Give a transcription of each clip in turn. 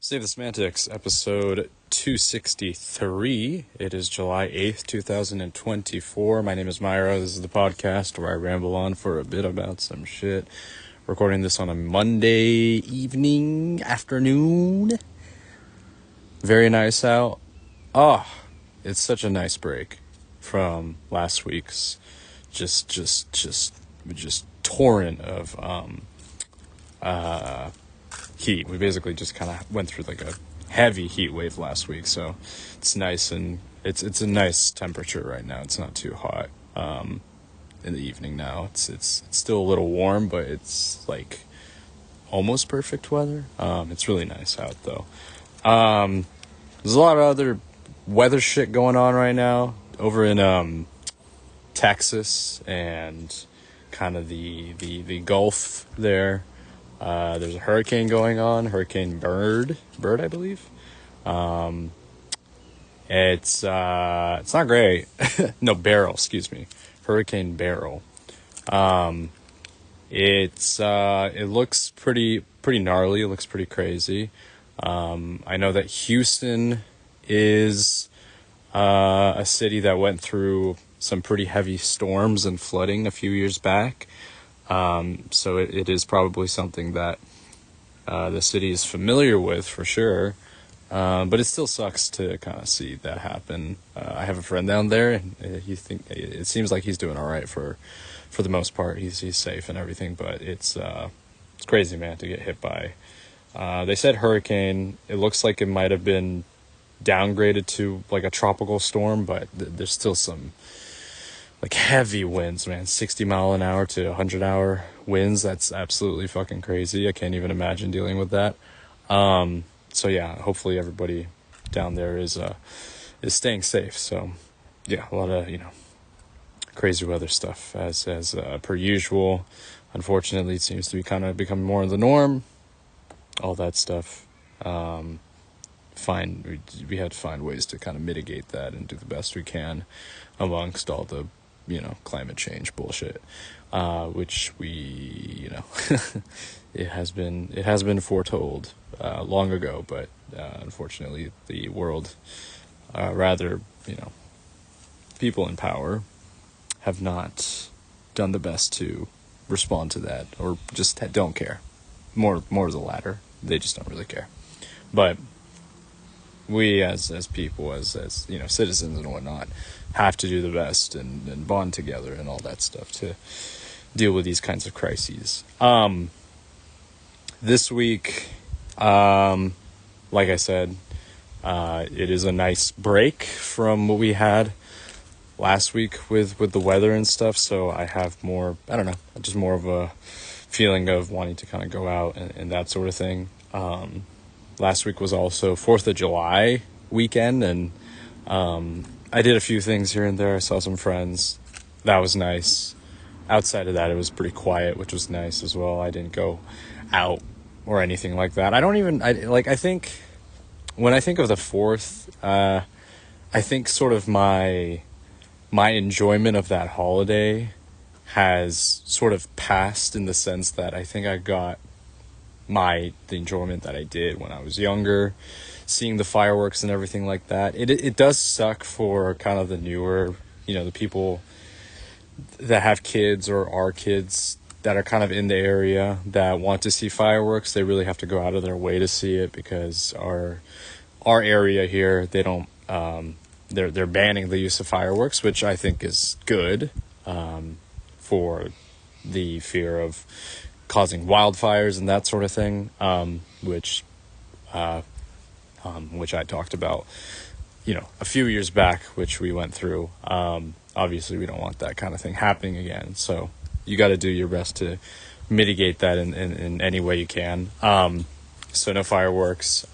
Save the Semantics, episode 263. It is July 8th, 2024. My name is Myra. This is the podcast where I ramble on for a bit about some shit. Recording this on a Monday afternoon. Very nice out. It's such a nice break from last week's just torrent of heat. We basically just kind of went through like a heavy heat wave last week, so it's nice, and it's a nice temperature right now. It's not too hot in the evening now. It's still a little warm, but it's like almost perfect weather. It's really nice out though. There's a lot of other weather shit going on right now over in Texas and kind of the Gulf there. There's a hurricane going on, Hurricane Bird, I believe. It's not great. No, Beryl, excuse me. Hurricane Beryl. It looks pretty gnarly. It looks pretty crazy. I know that Houston is a city that went through some pretty heavy storms and flooding a few years back. So it is probably something that the city is familiar with for sure. But it still sucks to kind of see that happen. I have a friend down there, and it seems like he's doing all right for the most part. He's safe and everything, but it's crazy, man, to get hit by. They said hurricane. It looks like it might have been downgraded to like a tropical storm, but there's still some like heavy winds, man. 60 mile an hour to 100-hour winds. That's absolutely fucking crazy. I can't even imagine dealing with that. So yeah, hopefully everybody down there is staying safe. So yeah, a lot of, crazy weather stuff as per usual. Unfortunately, it seems to be kind of becoming more of the norm. All that stuff. We had to find ways to kind of mitigate that and do the best we can amongst all the climate change bullshit, which we, it has been foretold long ago, but unfortunately the world, people in power have not done the best to respond to that, or just don't care. More of the latter. They just don't really care. But we as people, as citizens and whatnot, have to do the best and bond together and all that stuff to deal with these kinds of crises. This week, like I said, it is a nice break from what we had last week with the weather and stuff, so I have just more of a feeling of wanting to kind of go out and that sort of thing. Last week was also 4th of July weekend, and I did a few things here and there. I saw some friends. That was nice. Outside of that, it was pretty quiet, which was nice as well. I didn't go out or anything like that. I think when I think of the 4th, I think sort of my enjoyment of that holiday has sort of passed, in the sense that I think I got the enjoyment that I did when I was younger, seeing the fireworks and everything like that. It does suck for kind of the newer, the people that have kids or are kids that are kind of in the area that want to see fireworks. They really have to go out of their way to see it, because our area here, they don't, they're banning the use of fireworks, which I think is good, for the fear of causing wildfires and that sort of thing, which I talked about, a few years back, which we went through. Obviously we don't want that kind of thing happening again, so you got to do your best to mitigate that in any way you can. So no fireworks,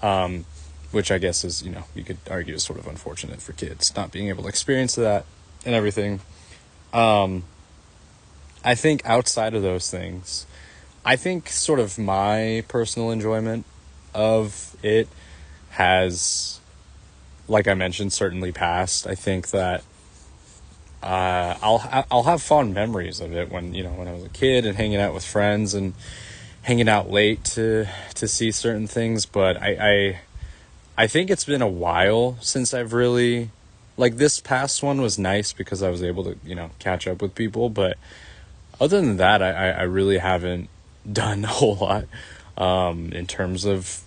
which I guess is, you could argue is sort of unfortunate for kids not being able to experience that and everything. I think outside of those things, I think sort of my personal enjoyment of it has, like I mentioned, certainly passed. I think that I'll have fond memories of it when I was a kid and hanging out with friends and hanging out late to see certain things, but I think it's been a while since I've really, like, this past one was nice because I was able to, catch up with people, but other than that, I really haven't done a whole lot in terms of,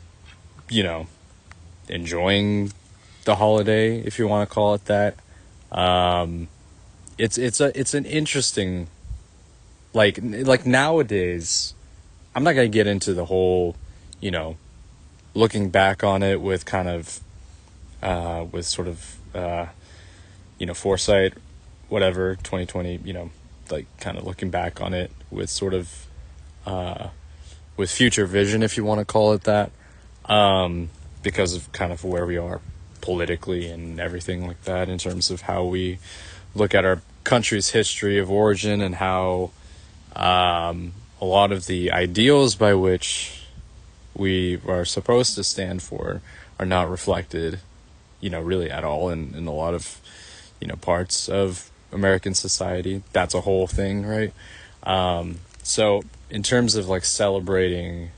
enjoying the holiday, if you want to call it that. It's an interesting, like nowadays, I'm not gonna get into the whole, looking back on it with kind of with sort of foresight, whatever, 2020, like kind of looking back on it with sort of with future vision, if you want to call it that, because of kind of where we are politically and everything like that, in terms of how we look at our country's history of origin, and how a lot of the ideals by which we are supposed to stand for are not reflected, really at all in a lot of, parts of American society. That's a whole thing, right? So in terms of like celebrating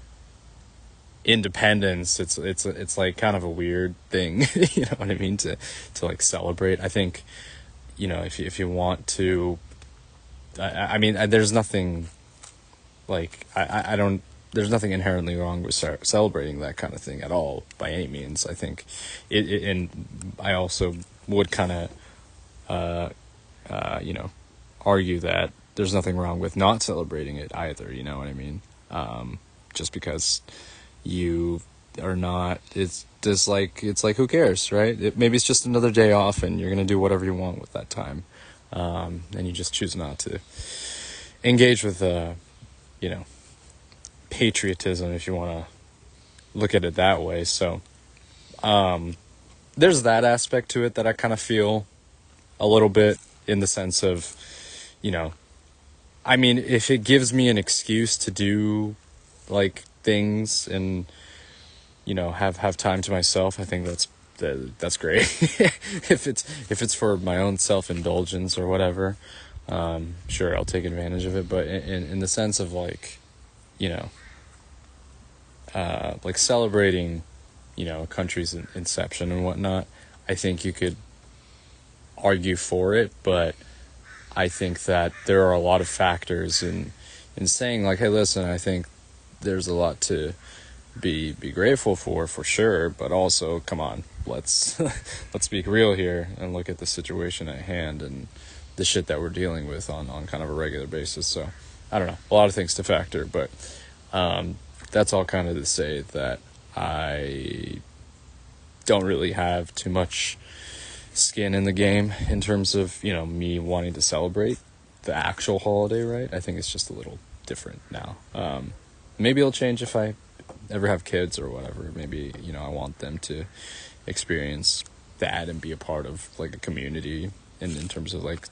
independence, it's like kind of a weird thing, you know what I mean, to like celebrate. I think, if you want to, I mean, there's nothing like, I don't, there's nothing inherently wrong with celebrating that kind of thing at all, by any means. I think and I also would kind of, argue that there's nothing wrong with not celebrating it either, you know what I mean? Just because you are not, it's just like, who cares, right? Maybe it's just another day off and you're going to do whatever you want with that time. And you just choose not to engage with, patriotism, if you want to look at it that way. So, there's that aspect to it that I kind of feel a little bit, in the sense of, I mean, if it gives me an excuse to do like things and, have time to myself, I think that's great. If it's for my own self-indulgence or whatever, sure, I'll take advantage of it. But in the sense of like, like celebrating, a country's inception and whatnot, I think you could argue for it, but I think that there are a lot of factors in saying like, hey, listen, I think there's a lot to be grateful for sure, but also, come on, let's be real here and look at the situation at hand and the shit that we're dealing with on kind of a regular basis. So I don't know, a lot of things to factor, but that's all kind of to say that I don't really have too much skin in the game in terms of, me wanting to celebrate the actual holiday, right? I think it's just a little different now. Maybe it'll change if I ever have kids or whatever. Maybe, I want them to experience that and be a part of like a community, and in terms of like,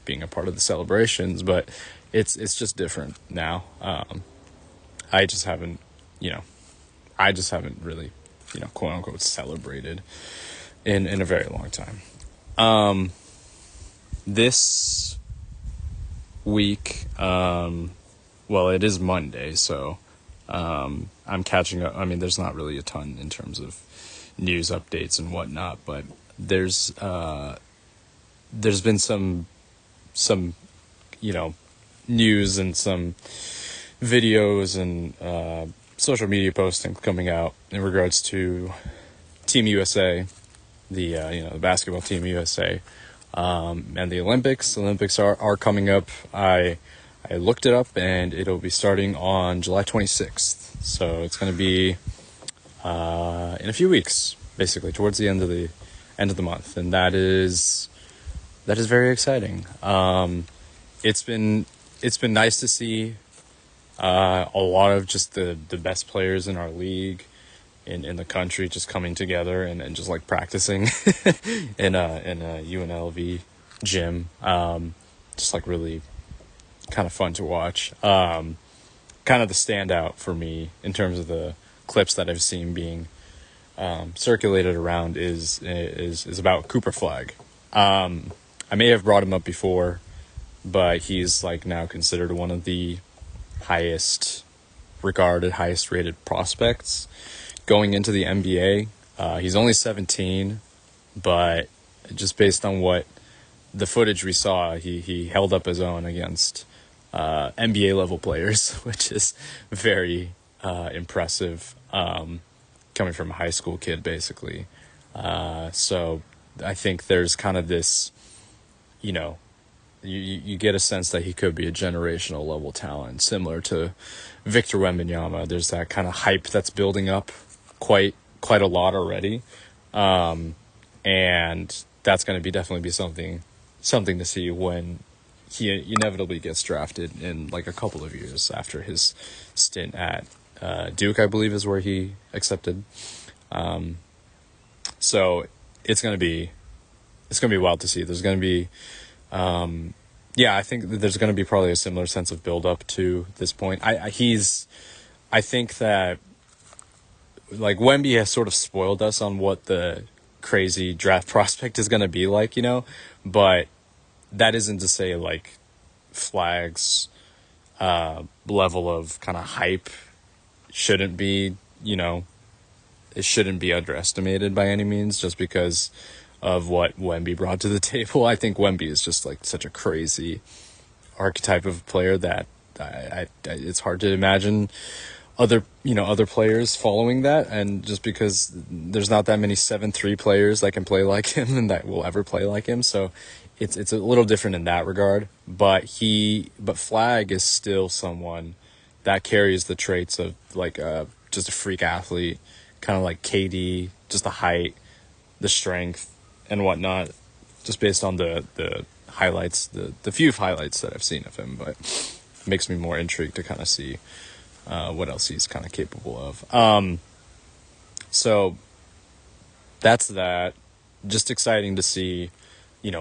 being a part of the celebrations, but it's just different now. I just haven't really, quote unquote celebrated in a very long time. This week, well, it is Monday, so I'm catching up. I mean, there's not really a ton in terms of news updates and whatnot, but there's been some news and some videos and social media posting coming out in regards to Team USA, the the basketball Team USA, and the Olympics. The Olympics are coming up. I looked it up, and it'll be starting on July 26th. So it's going to be in a few weeks, basically towards the end of the month, and that is very exciting. It's been nice to see a lot of just the best players in our league, in the country, just coming together and just like practicing in a UNLV gym. Just like really kind of fun to watch. Kind of the standout for me in terms of the clips that I've seen being circulated around is about Cooper Flag. I may have brought him up before, but he's like now considered one of the highest regarded, highest rated prospects going into the NBA. He's only 17, but just based on what the footage we saw, he held up his own against NBA level players, which is very impressive, coming from a high school kid, basically. So I think there's kind of this, you know, you get a sense that he could be a generational level talent, similar to Victor Wembanyama. There's that kind of hype that's building up quite a lot already, and that's going to definitely be something to see when he inevitably gets drafted in like a couple of years after his stint at Duke, I believe, is where he accepted. So it's going to be wild to see. There's going to be, I think that there's going to be probably a similar sense of build up to this point. I think that like Wemby has sort of spoiled us on what the crazy draft prospect is going to be like, but that isn't to say like Flag's level of kind of hype shouldn't be, it shouldn't be underestimated by any means, just because of what Wemby brought to the table. I think Wemby is just like such a crazy archetype of player that it's hard to imagine other players following that, and just because there's not that many 7'3" players that can play like him and that will ever play like him, so it's a little different in that regard. But Flag is still someone that carries the traits of like just a freak athlete, kind of like KD, just the height, the strength, and whatnot, just based on the highlights, the few highlights that I've seen of him. But it makes me more intrigued to kind of see what else he's kind of capable of. So that's that. Just exciting to see,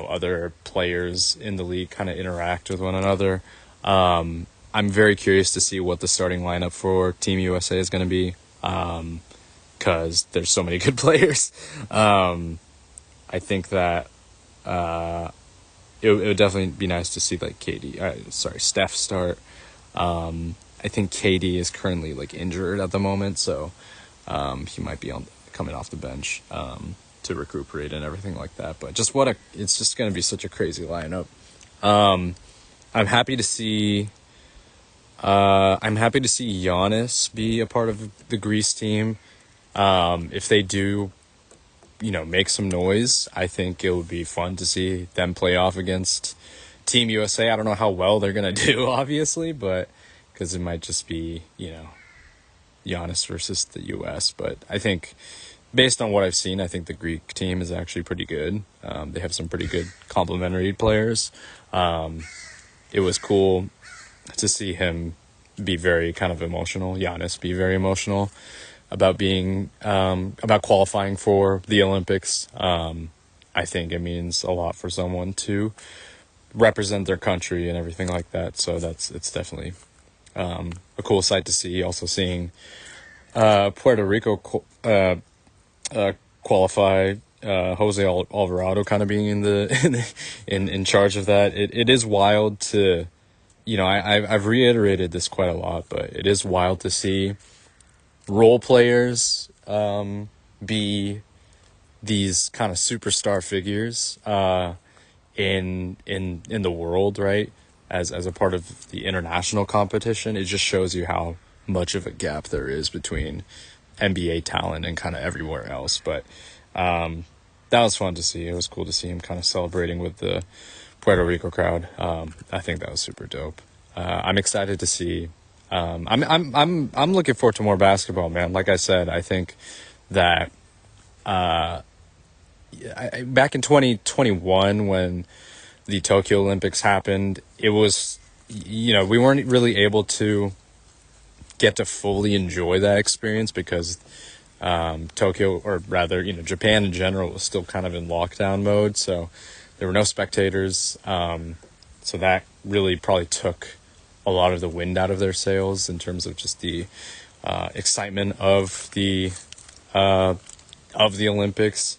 other players in the league kind of interact with one another. I'm very curious to see what the starting lineup for Team USA is going to be, because there's so many good players. I think that it would definitely be nice to see like Steph start. I think KD is currently like injured at the moment, so he might be coming off the bench to recuperate and everything like that. But it's just going to be such a crazy lineup. I'm happy to see Giannis be a part of the Greece team. If they do, make some noise, I think it would be fun to see them play off against Team USA. I don't know how well they're going to do, obviously, but because it might just be, Giannis versus the US. But I think, based on what I've seen, I think the Greek team is actually pretty good. They have some pretty good complementary players. It was cool to see him be very kind of emotional, Giannis be very emotional about about qualifying for the Olympics. I think it means a lot for someone to represent their country and everything like that. So it's definitely a cool sight to see. Also seeing Puerto Rico qualify, Jose Alvarado kind of being in charge of that. It is wild to, I've reiterated this quite a lot, but it is wild to see role players be these kind of superstar figures in the world, right? As a part of the international competition. It just shows you how much of a gap there is between NBA talent and kind of everywhere else. But that was fun to see. It was cool to see him kind of celebrating with the Puerto Rico crowd. I think that was super dope. I'm excited to see. I'm looking forward to more basketball, man. Like I said, I think that back in 2021 when the Tokyo Olympics happened, it was, we weren't really able to get to fully enjoy that experience because Tokyo, or rather, Japan in general, was still kind of in lockdown mode. So there were no spectators. So that really probably took a lot of the wind out of their sails in terms of just the excitement of the Olympics.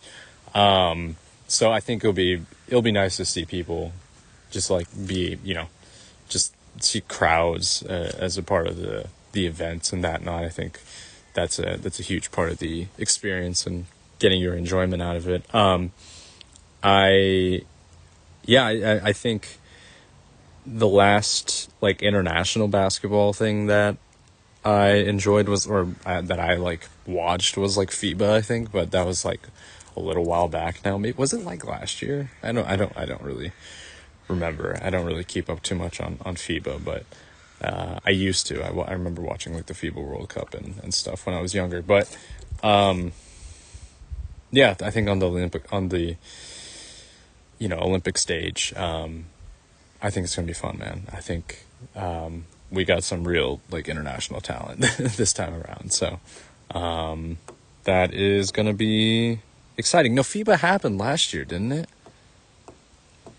So I think it'll be nice to see people just like just see crowds as a part of the the events and that not. I think that's a huge part of the experience and getting your enjoyment out of it. I yeah, I think the last like international basketball thing that I enjoyed was, that I like watched was like FIBA, I think, but that was like a little while back now. Maybe was it like last year? I don't really remember. I don't really keep up too much on FIBA, but I used to. I remember watching like the FIBA World Cup and stuff when I was younger. But yeah, I think on the Olympic stage, I think it's gonna be fun, man. I think we got some real like international talent this time around, so that is gonna be exciting. No, FIBA happened last year, didn't it?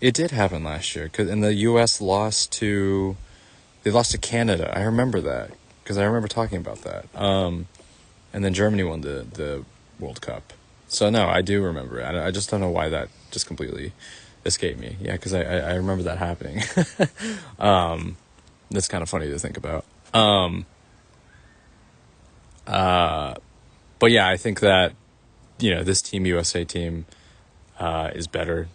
It did happen last year, and the U.S. lost to Canada. I remember that because I remember talking about that. And then Germany won the World Cup. So no, I do remember it. I just don't know why that just completely escaped me. Yeah, because I remember that happening. That's kind of funny to think about. But yeah, I think that this Team USA team is better.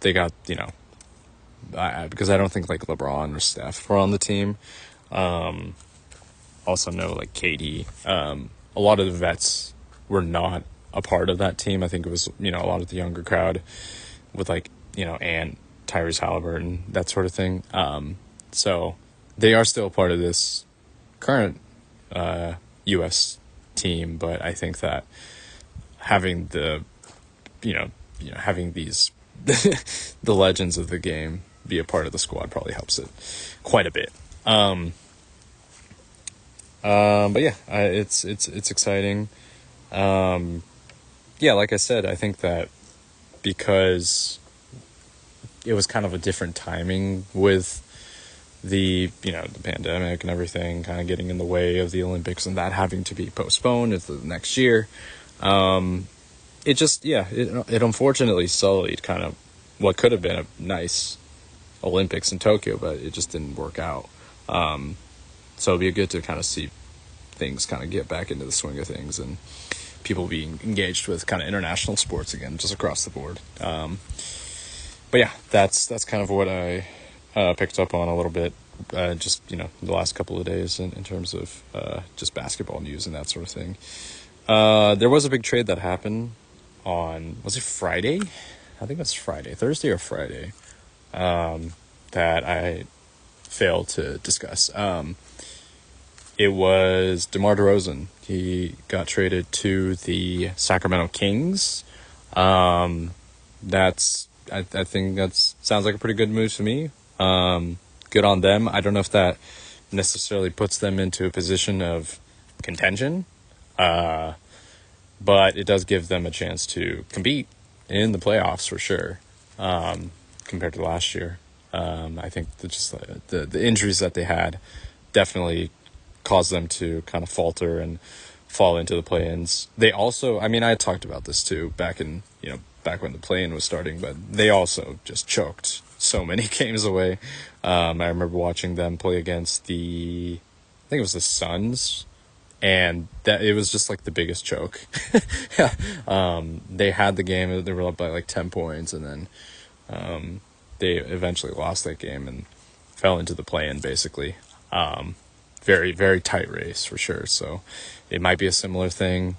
They got because I don't think like LeBron or Steph were on the team. Also know like KD. A lot of the vets were not a part of that team. I think it was a lot of the younger crowd with like and Tyrese Halliburton, that sort of thing. So they are still part of this current U.S. team, but I think that having having these the legends of the game be a part of the squad probably helps it quite a bit. But yeah, it's exciting. Yeah, like I said, I think that because it was kind of a different timing with the pandemic and everything kind of getting in the way of the Olympics and that having to be postponed into the next year. It just, it unfortunately sullied kind of what could have been a nice Olympics in Tokyo, but it just didn't work out. So it'd be good to kind of see things kind of get back into the swing of things and people being engaged with kind of international sports again, just across the board. But yeah, that's kind of what I picked up on a little bit, just, the last couple of days in terms of just basketball news and that sort of thing. There was a big trade that happened on, was it Friday? I think that's Friday, Thursday or Friday, that I failed to discuss. It was DeMar DeRozan. He got traded to the Sacramento Kings. I think that sounds like a pretty good move to me. Good on them. I don't know if that necessarily puts them into a position of contention, but it does give them a chance to compete in the playoffs for sure, compared to last year. I think the injuries that they had definitely caused them to kind of falter and fall into the play-ins. They also, I talked about this too back when the play-in was starting, but they also just choked so many games away. I remember watching them play against I think it was the Suns, and that it was just like the biggest choke. They had the game, they were up by like 10 points, and then they eventually lost that game and fell into the play-in basically. Very, very tight race for sure. So it might be a similar thing.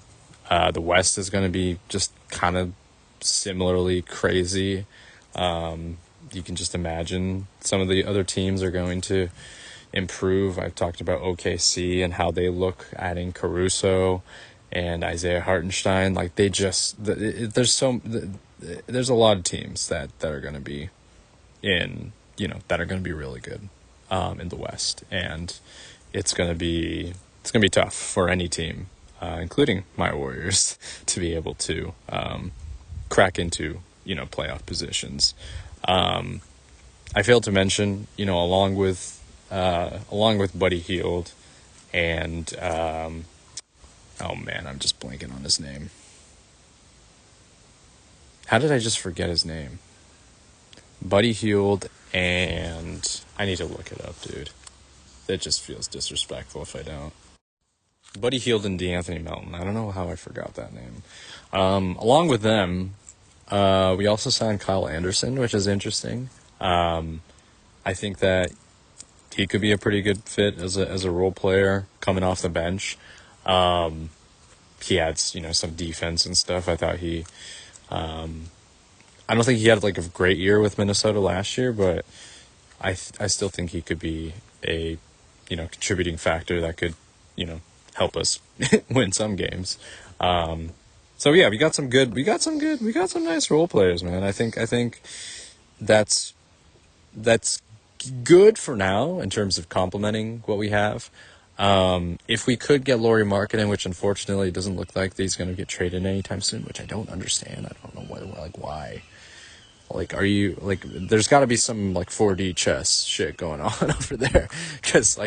The West is going to be just kind of similarly crazy. You can just imagine some of the other teams are going to improve. I've talked about OKC and how they look, adding Caruso and Isaiah Hartenstein. Like there's a lot of teams that are going to be that are going to be really good in the West, and it's going to be tough for any team, including my Warriors, to be able to crack into playoff positions. I failed to mention, along with Buddy Hield and oh man, I'm just blanking on his name. How did I just forget his name? Buddy Hield, and I need to look it up, dude. It just feels disrespectful if I don't. Buddy Hield and DeAnthony Melton. I don't know how I forgot that name. Along with them, we also signed Kyle Anderson, which is interesting. I think that he could be a pretty good fit as a role player coming off the bench. He adds, some defense and stuff. I thought I don't think he had like a great year with Minnesota last year, but I still think he could be a, contributing factor that could, help us win some games. So yeah, we got some nice role players, man. I think that's good for now in terms of complementing what we have. If we could get Lauri Markkanen, which unfortunately doesn't look like he's going to get traded anytime soon, which I don't understand. I don't know why. Like, are you, like, there's got to be some, 4D chess shit going on over there. Because,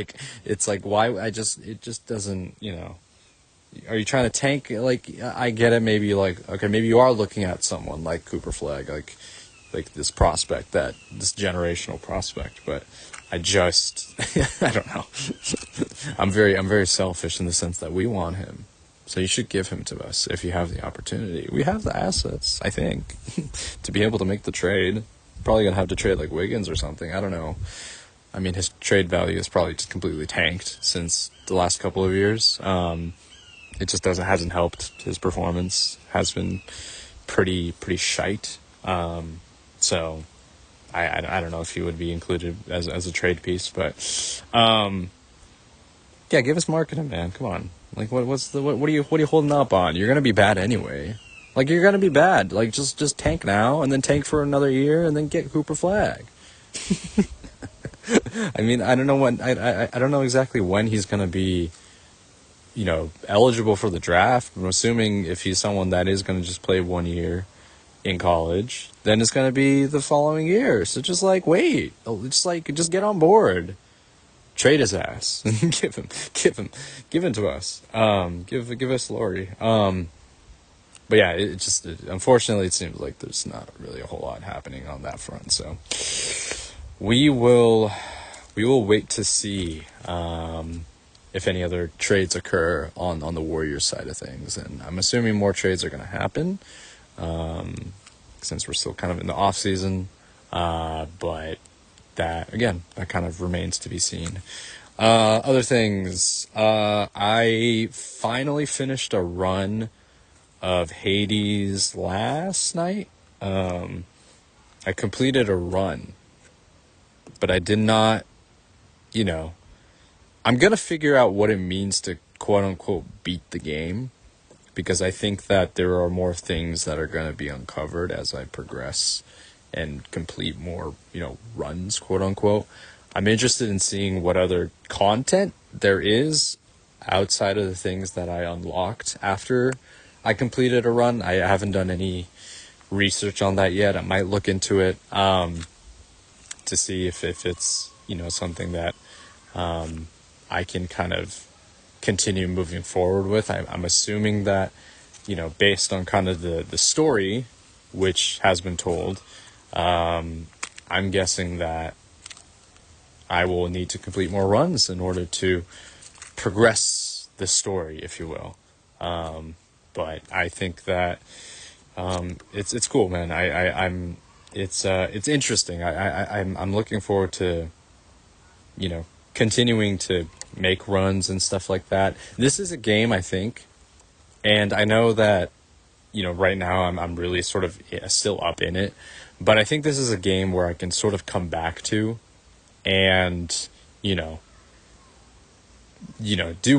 it's why, it just doesn't, Are you trying to tank? I get it, maybe, okay, maybe you are looking at someone like Cooper Flagg, like this prospect, this generational prospect, but I just, I don't know. I'm very selfish in the sense that we want him. So you should give him to us if you have the opportunity. We have the assets, I think, to be able to make the trade. Probably going to have to trade like Wiggins or something. I don't know. I mean, his trade value is probably just completely tanked since the last couple of years. It just hasn't helped. His performance has been pretty shite. So I don't know if he would be included as a trade piece, but yeah, give us marketing, man. Come on. What are you holding up on? You're gonna be bad anyway. You're gonna be bad. Just tank now and then tank for another year and then get Cooper Flagg. I mean, I don't know when. I don't know exactly when he's gonna be, eligible for the draft. I'm assuming if he's someone that is gonna just play 1 year in college, then it's gonna be the following year. So just wait. Just get on board. Trade his ass. give him to us. Give us Lauri. But yeah, unfortunately it seems like there's not really a whole lot happening on that front. So we will wait to see if any other trades occur on the Warriors side of things, and I'm assuming more trades are going to happen since we're still kind of in the off season. But that kind of remains to be seen. Other things, I finally finished a run of Hades last night. I completed a run, but I did not, I'm going to figure out what it means to quote unquote beat the game, because I think that there are more things that are going to be uncovered as I progress and complete more, runs, quote unquote. I'm interested in seeing what other content there is outside of the things that I unlocked after I completed a run. I haven't done any research on that yet. I might look into it to see if it's, something that I can kind of continue moving forward with. I'm assuming that, based on kind of the story, which has been told, I'm guessing that I will need to complete more runs in order to progress the story, if you will. But I think that it's cool, man. It's interesting. I'm looking forward to, continuing to make runs and stuff like that. This is a game, I think, and I know that, right now I'm really sort of still up in it. But I think this is a game where I can sort of come back to and, do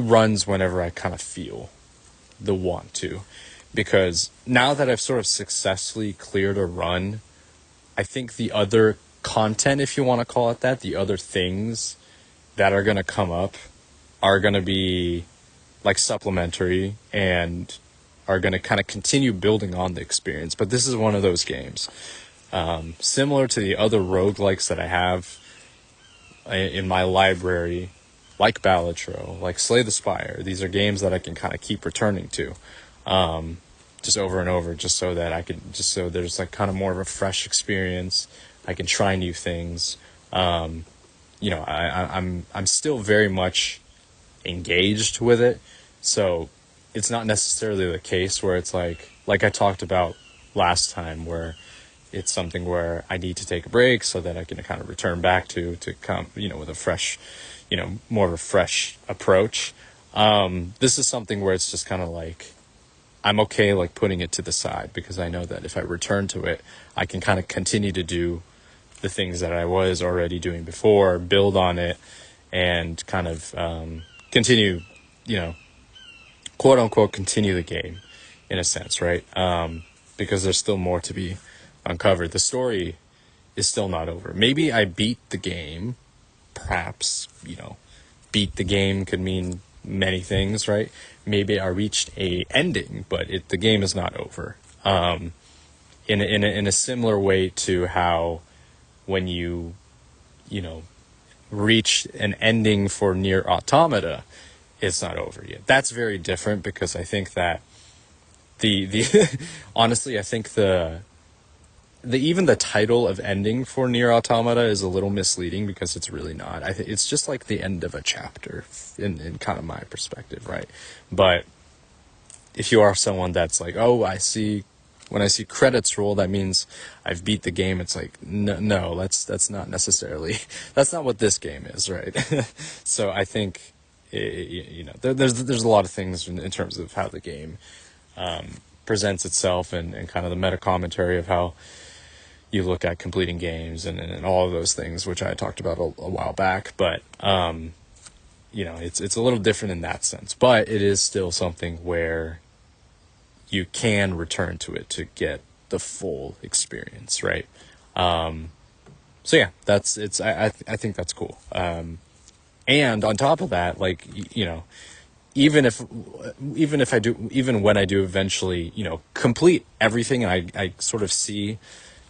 runs whenever I kind of feel the want to. Because now that I've sort of successfully cleared a run, I think the other content, if you want to call it that, the other things that are going to come up are going to be supplementary and are going to kind of continue building on the experience. But this is one of those games. Similar to the other roguelikes that I have in my library, like Balatro, like Slay the Spire. These are games that I can kind of keep returning to, just over and over, just so there's kind of more of a fresh experience. I can try new things. I'm still very much engaged with it. So it's not necessarily the case where it's like I talked about last time, where it's something where I need to take a break so that I can kind of return back to come, with a fresh, more of a fresh approach. This is something where it's just kind of like, I'm okay like putting it to the side, because I know that if I return to it, I can kind of continue to do the things that I was already doing before, build on it, and kind of continue, quote unquote, continue the game in a sense, right? Because there's still more to be uncovered. The story is still not over. Maybe I beat the game, perhaps, beat the game could mean many things, right? Maybe I reached a ending, but the game is not over. In a similar way to how when you know, reach an ending for Near Automata, it's not over yet. That's very different, because I think that the honestly, I think the even the title of ending for Near Automata is a little misleading, because it's really not. It's just like the end of a chapter in kind of my perspective, right? But if you are someone that's like, oh, when I see credits roll, that means I've beat the game. It's like, no, that's not necessarily, that's not what this game is, right? So I think, there's a lot of things in terms of how the game presents itself, and kind of the meta commentary of how you look at completing games, and all of those things, which I talked about a while back. But it's a little different in that sense, but it is still something where you can return to it to get the full experience, right? So yeah, I think that's cool. And on top of that, like, even when I do eventually, complete everything, and I sort of see,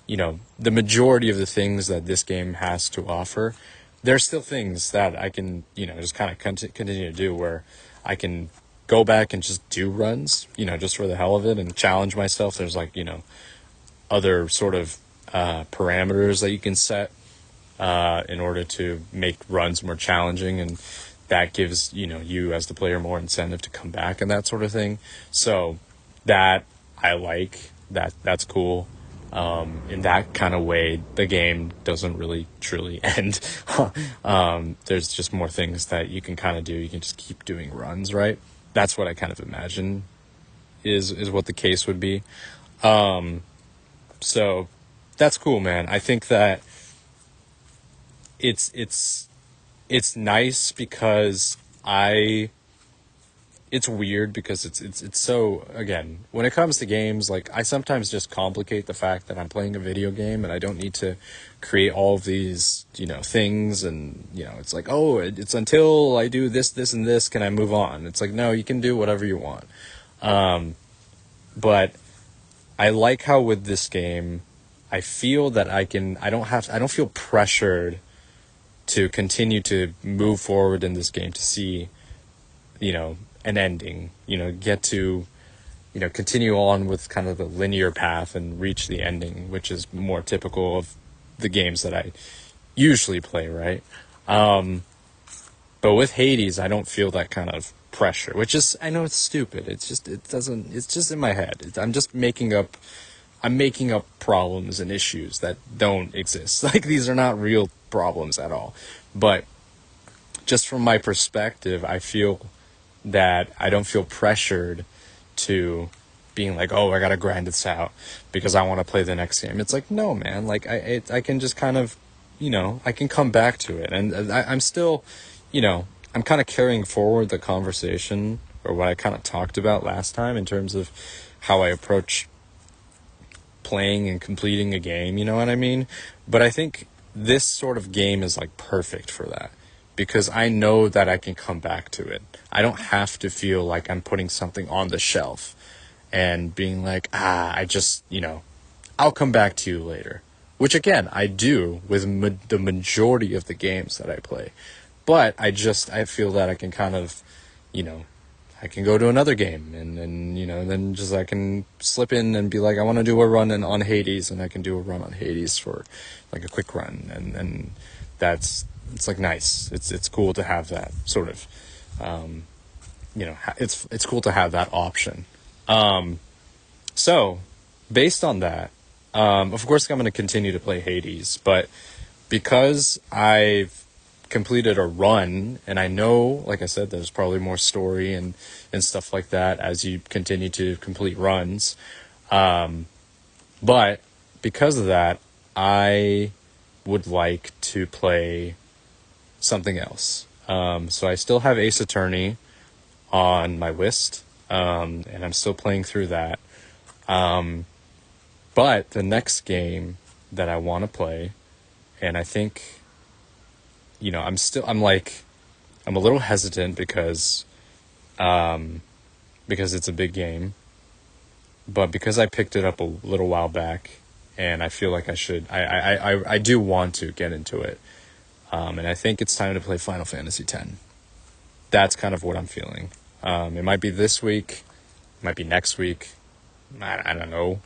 the majority of the things that this game has to offer, there's still things that I can, just kind of continue to do, where I can go back and just do runs, just for the hell of it, and challenge myself. There's like, other sort of parameters that you can set in order to make runs more challenging, and that gives, you as the player more incentive to come back and that sort of thing. So that I like, that's cool. In that kind of way, the game doesn't really truly end. There's just more things that you can kind of do. You can just keep doing runs, right? That's what I kind of imagine is what the case would be. So that's cool, man. I think that it's nice, because it's weird, because it's so, again, when it comes to games, like, I sometimes just complicate the fact that I'm playing a video game, and I don't need to create all of these, things, and, it's like, oh, it's until I do this, and this, can I move on? It's like, no, you can do whatever you want. But I like how with this game, I feel that I don't feel pressured to continue to move forward in this game to see, an ending, get to, continue on with kind of the linear path and reach the ending, which is more typical of the games that I usually play, right? But with Hades, I don't feel that kind of pressure, which is, I know it's stupid. It's just in my head. I'm making up problems and issues that don't exist. Like, these are not real problems at all. But just from my perspective, I feel that I don't feel pressured to being like, oh, I gotta grind this out because I want to play the next game. It's like, no, man. Like, I can just kind of, I can come back to it, and I'm still, I'm kind of carrying forward the conversation, or what I kind of talked about last time, in terms of how I approach playing and completing a game. You know what I mean? But I think this sort of game is like perfect for that, because I know that I can come back to it. I don't have to feel like I'm putting something on the shelf and being like, I just, I'll come back to you later. Which, again, I do with the majority of the games that I play. But I feel that I can kind of, I can go to another game, and then just I can slip in and be like, I want to do a run on Hades, and I can do a run on Hades for like a quick run, and that's it's like nice. It's cool to have that sort of, it's cool to have that option. So based on that, of course, I'm going to continue to play Hades, but because I've completed a run, and I know, like I said, there's probably more story and stuff like that as you continue to complete runs. But because of that, I would like to play something else. So I still have Ace Attorney on my list, and I'm still playing through that. But the next game that I want to play, and I think, I'm a little hesitant because it's a big game, but because I picked it up a little while back, and I feel like I do want to get into it, and I think it's time to play Final Fantasy X. That's kind of what I'm feeling. It might be this week, it might be next week, I don't know,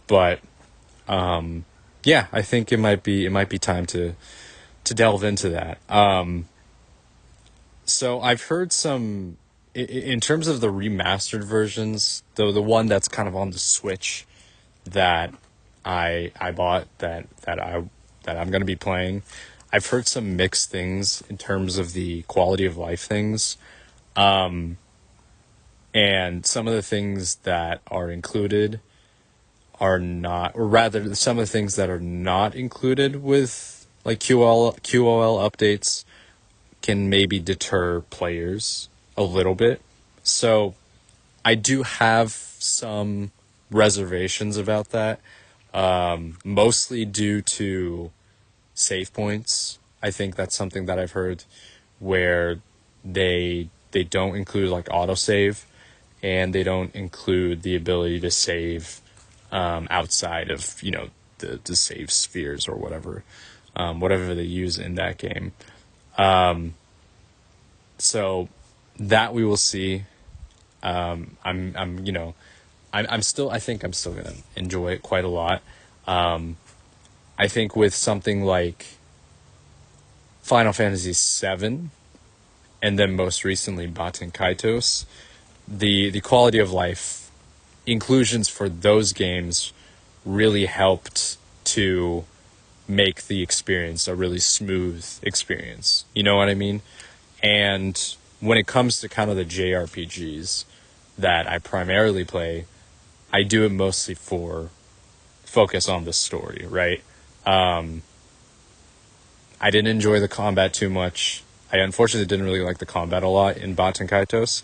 but yeah, I think it might be time to delve into that. So I've heard some in terms of the remastered versions, the one that's kind of on the Switch that I bought that I'm going to be playing. I've heard some mixed things in terms of the quality of life things. And some of the things that are included are not, or rather some of the things that are not included with like QOL updates can maybe deter players a little bit. So I do have some reservations about that, mostly due to save points. I think that's something that I've heard where they don't include like autosave, and they don't include the ability to save outside of the save spheres or whatever they use in that game. So that we will see. I'm still, I think I'm still gonna enjoy it quite a lot. I think with something like Final Fantasy VII, and then most recently Baten Kaitos, the quality of life inclusions for those games really helped to make the experience a really smooth experience. You know what I mean? And when it comes to kind of the JRPGs that I primarily play, I do it mostly for focus on the story, right? I didn't enjoy the combat too much. I unfortunately didn't really like the combat a lot in Baten Kaitos,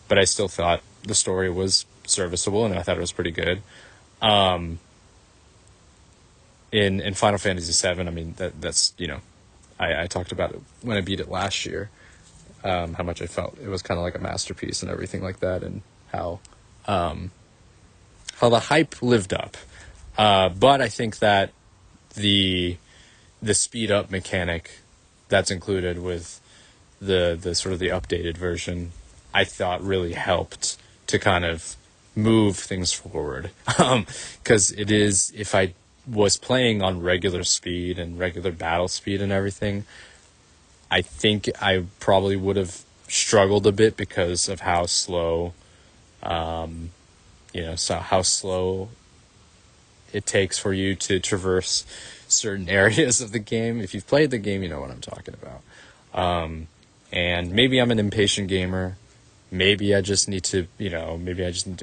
but I still thought the story was serviceable, and I thought it was pretty good. In Final Fantasy VII, I mean that's I talked about it when I beat it last year. How much I felt it was kind of like a masterpiece and everything like that, and how the hype lived up. But I think that the speed up mechanic that's included with the sort of the updated version, I thought really helped to kind of move things forward. Because it is, if I was playing on regular speed and regular battle speed and everything, I think I probably would have struggled a bit because of how slow, so how slow it takes for you to traverse certain areas of the game. If you've played the game, you know what I'm talking about. And maybe I'm an impatient gamer. Maybe I just need to,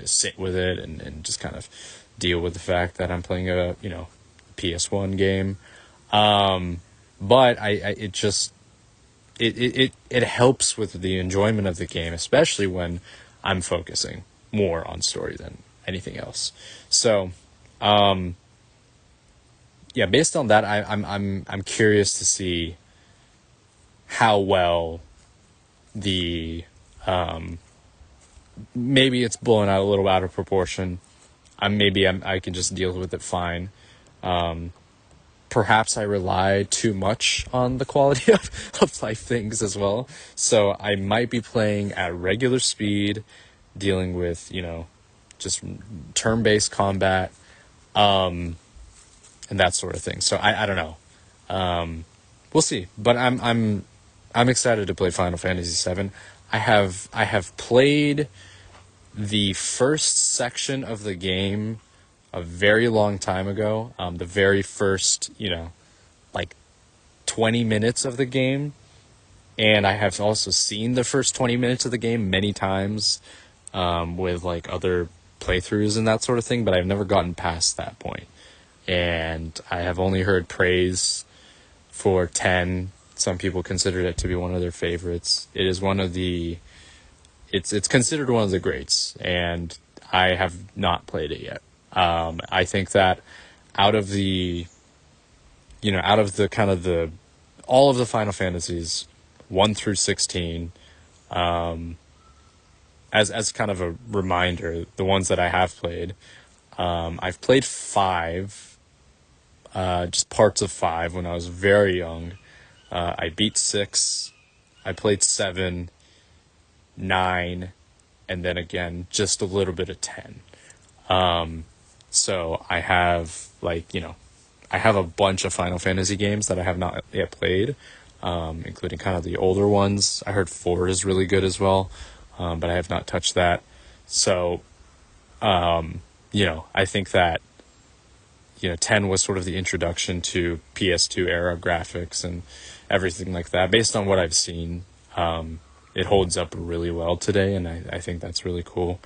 sit with it and just kind of deal with the fact that I'm playing a, PS1 game. But it helps with the enjoyment of the game, especially when I'm focusing more on story than anything else. So, yeah, based on that, I'm curious to see how well the maybe it's blown out a little out of proportion. I can just deal with it fine. Perhaps I rely too much on the quality of life things as well. So I might be playing at regular speed, dealing with, just turn-based combat, and that sort of thing. So I don't know. we'll see. But I'm excited to play Final Fantasy VII. I have played the first section of the game a very long time ago. The very first, like 20 minutes of the game. And I have also seen the first 20 minutes of the game many times with like other playthroughs and that sort of thing, but I've never gotten past that point. And I have only heard praise for 10. Some people consider it to be one of their favorites. It is one of the it's considered one of the greats, and I have not played it yet. I think that out of the kind of the all of the Final Fantasies 1 through 16, as kind of a reminder, the ones that I have played, I've played 5, just parts of 5 when I was very young. I beat 6, I played 7, 9, and then again just a little bit of 10. So I have I have a bunch of Final Fantasy games that I have not yet played, including kind of the older ones. I heard 4 is really good as well, but I have not touched that. So, I think that 10 was sort of the introduction to PS2 era graphics and everything like that. Based on what I've seen, it holds up really well today, and I think that's really cool.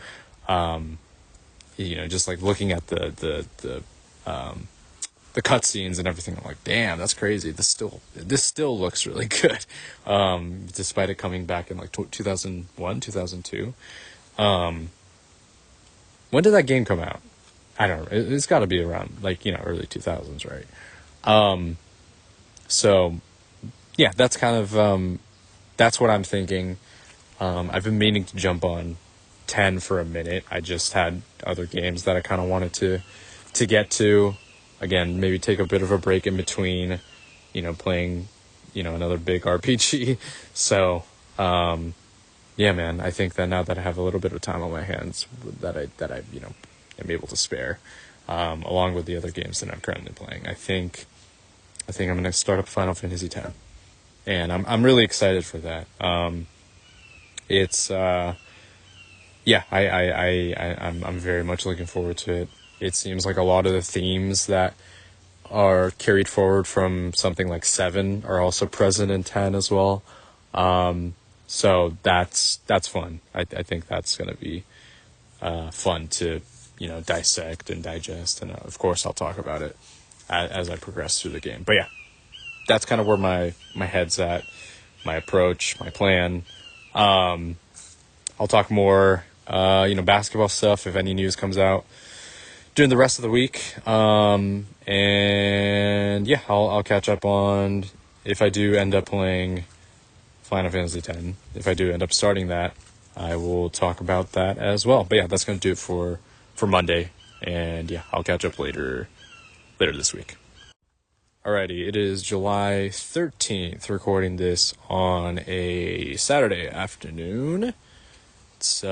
Just like looking at the cutscenes and everything, I'm like, damn, that's crazy. This still looks really good, despite it coming back in like 2001, 2002. When did that game come out? I don't know. It's got to be around early 2000s, right? So yeah, that's kind of that's what I'm thinking. I've been meaning to jump on 10 for a minute. I just had other games that I kind of wanted to get to. Again, maybe take a bit of a break in between, playing, another big RPG. So, yeah, man, I think that now that I have a little bit of time on my hands that I am able to spare, along with the other games that I'm currently playing, I think I'm going to start up Final Fantasy X, and I'm really excited for that. It's yeah, I'm very much looking forward to it. It seems like a lot of the themes that are carried forward from something like 7 are also present in 10 as well. So that's fun. I think that's going to be fun to dissect and digest, and of course I'll talk about it as I progress through the game. But yeah, that's kind of where my head's at, my approach, my plan. I'll talk more basketball stuff if any news comes out during the rest of the week. And yeah, I'll catch up on if I do end up playing Final Fantasy X. If I do end up starting that, I will talk about that as well. But yeah, that's going to do it for Monday. And yeah, I'll catch up later this week. Alrighty, it is July 13th, recording this on a Saturday afternoon. It's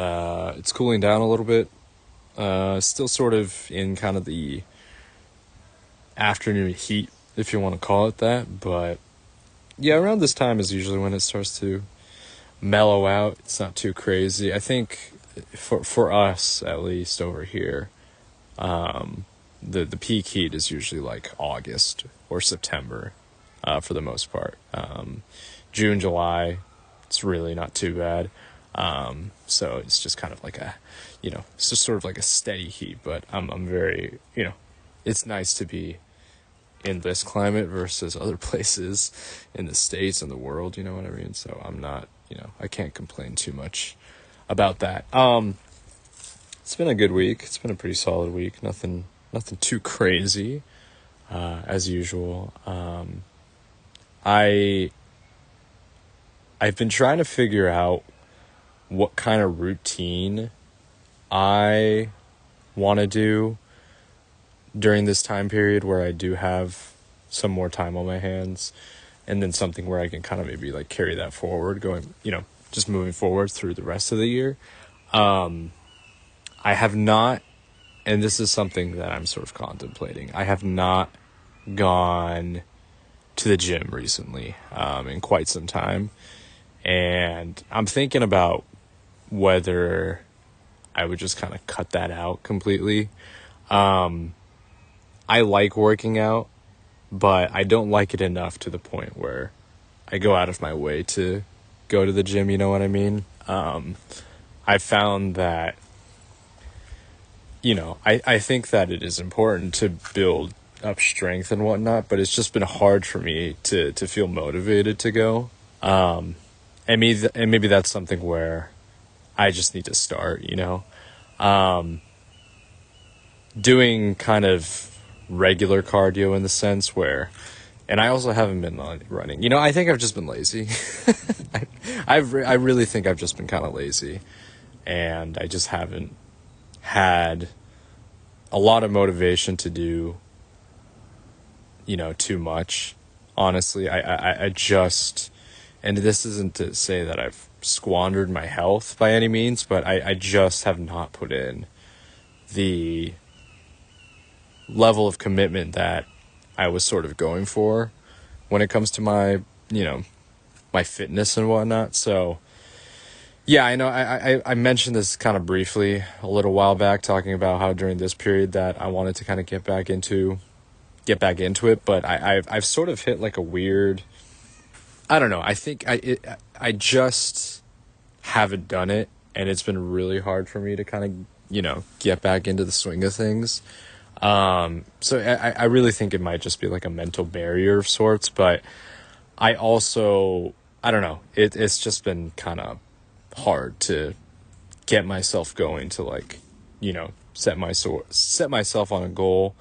cooling down a little bit. Still sort of in kind of the afternoon heat, if you want to call it that. But yeah, around this time is usually when it starts to mellow out. It's not too crazy. I think for us, at least over here, the peak heat is usually like August or September, for the most part. June, July, it's really not too bad. So it's just kind of like it's just sort of like a steady heat, but I'm very, it's nice to be in this climate versus other places in the States and the world, you know what I mean? So I'm not, I can't complain too much about that. It's been a good week. It's been a pretty solid week. Nothing too crazy, as usual. I've been trying to figure out what kind of routine I want to do during this time period where I do have some more time on my hands, and then something where I can kind of maybe like carry that forward going, just moving forward through the rest of the year. I have not, and this is something that I'm sort of contemplating, I have not gone to the gym recently, in quite some time. And I'm thinking about whether I would just kind of cut that out completely. I like working out, but I don't like it enough to the point where I go out of my way to go to the gym, you know what I mean? I found that, I think that it is important to build up strength and whatnot, but it's just been hard for me to feel motivated to go. And maybe that's something where I just need to start, doing kind of regular cardio in the sense where, and I also haven't been running. I think I've just been lazy. I really think I've just been kind of lazy, and I just haven't had a lot of motivation to do, too much. Honestly, I just, and this isn't to say that I've squandered my health by any means, but I just have not put in the level of commitment that I was sort of going for when it comes to my, my fitness and whatnot. So yeah, I know I mentioned this kind of briefly a little while back, talking about how during this period that I wanted to kind of get back into it, but I've sort of hit like a weird, I don't know, I think I just haven't done it, and it's been really hard for me to kind of, get back into the swing of things. So I really think it might just be like a mental barrier of sorts, but I don't know, it's just been kind of hard to get myself going to, like, set myself on a goal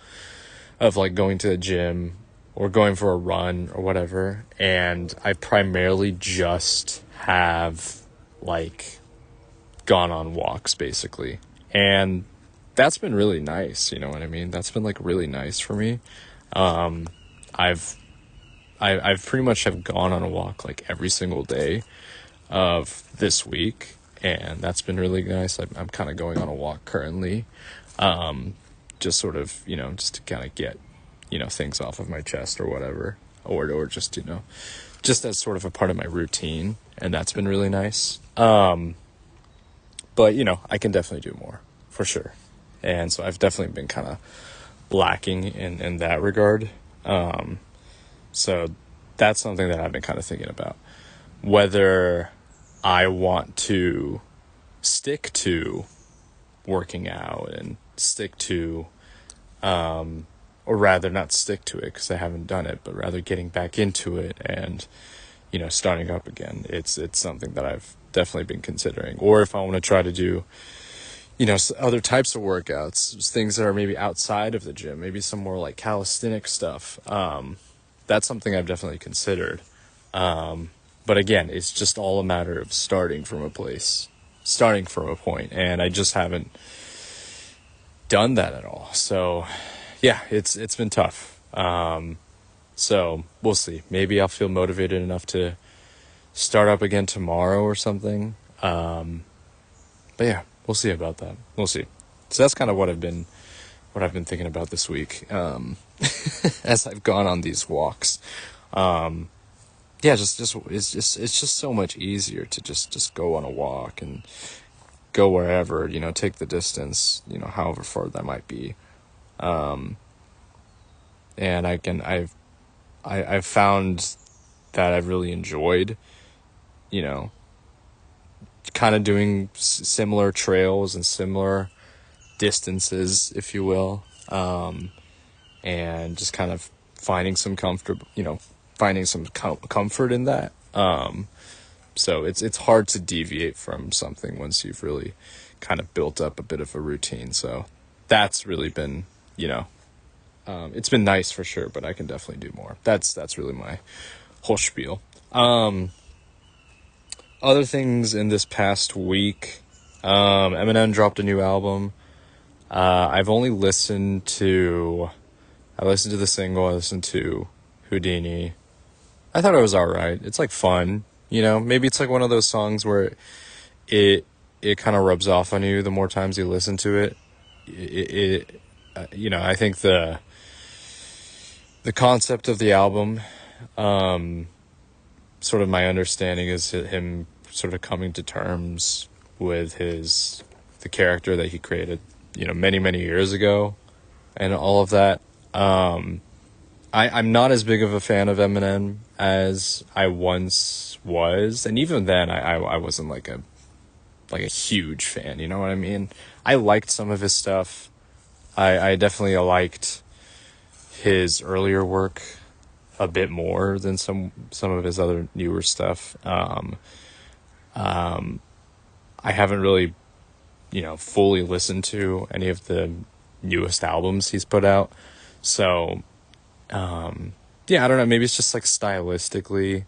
of like going to the gym or going for a run or whatever. And I primarily just have like gone on walks basically. And that's been really nice, you know what I mean? That's been like really nice for me. I've pretty much have gone on a walk like every single day of this week, and that's been really nice. I'm kind of going on a walk currently, just sort of, just to kind of get, things off of my chest or whatever, or just, just as sort of a part of my routine, and that's been really nice. But, I can definitely do more, for sure. And so I've definitely been kind of lacking in that regard. So that's something that I've been kind of thinking about, whether I want to stick to working out and stick to, or rather not stick to it because I haven't done it, but rather getting back into it and, starting up again. It's something that I've definitely been considering. Or if I want to try to do, other types of workouts, things that are maybe outside of the gym, maybe some more like calisthenic stuff. That's something I've definitely considered. But again, it's just all a matter of starting from a point, and I just haven't done that at all. So yeah, it's been tough. So we'll see. Maybe I'll feel motivated enough to start up again tomorrow or something. But yeah, we'll see about that. We'll see. So that's kind of what I've been thinking about this week, as I've gone on these walks. Yeah, it's just so much easier to just go on a walk and go wherever, take the distance, however far that might be. And I've found that I've really enjoyed, kind of doing similar trails and similar distances, if you will, and just kind of finding some comfort in that. So it's hard to deviate from something once you've really kind of built up a bit of a routine. So that's really been, it's been nice for sure, but I can definitely do more. That's really my whole spiel. Other things in this past week, Eminem dropped a new album. I've only listened to the single, I listened to Houdini. I thought it was alright. It's like fun, maybe it's like one of those songs where it kind of rubs off on you the more times you listen to it. I think the concept of the album sort of my understanding is him sort of coming to terms with the character that he created, many, many years ago, and all of that. I'm not as big of a fan of Eminem as I once was, and even then, I wasn't like a huge fan. You know what I mean? I liked some of his stuff. I definitely liked his earlier work a bit more than some of his other newer stuff. I haven't really, fully listened to any of the newest albums he's put out. So, yeah, I don't know. Maybe it's just like stylistically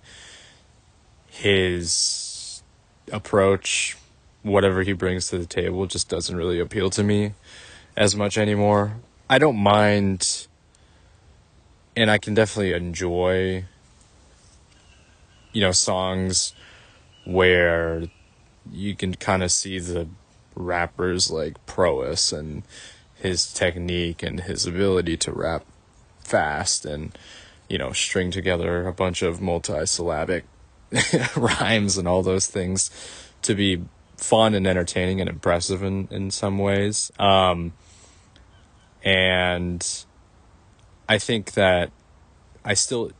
his approach, whatever he brings to the table, just doesn't really appeal to me as much anymore. I don't mind, and I can definitely enjoy, songs where you can kind of see the rapper's like prowess and his technique and his ability to rap fast and string together a bunch of multi-syllabic rhymes and all those things to be fun and entertaining and impressive in some ways. And I think that I still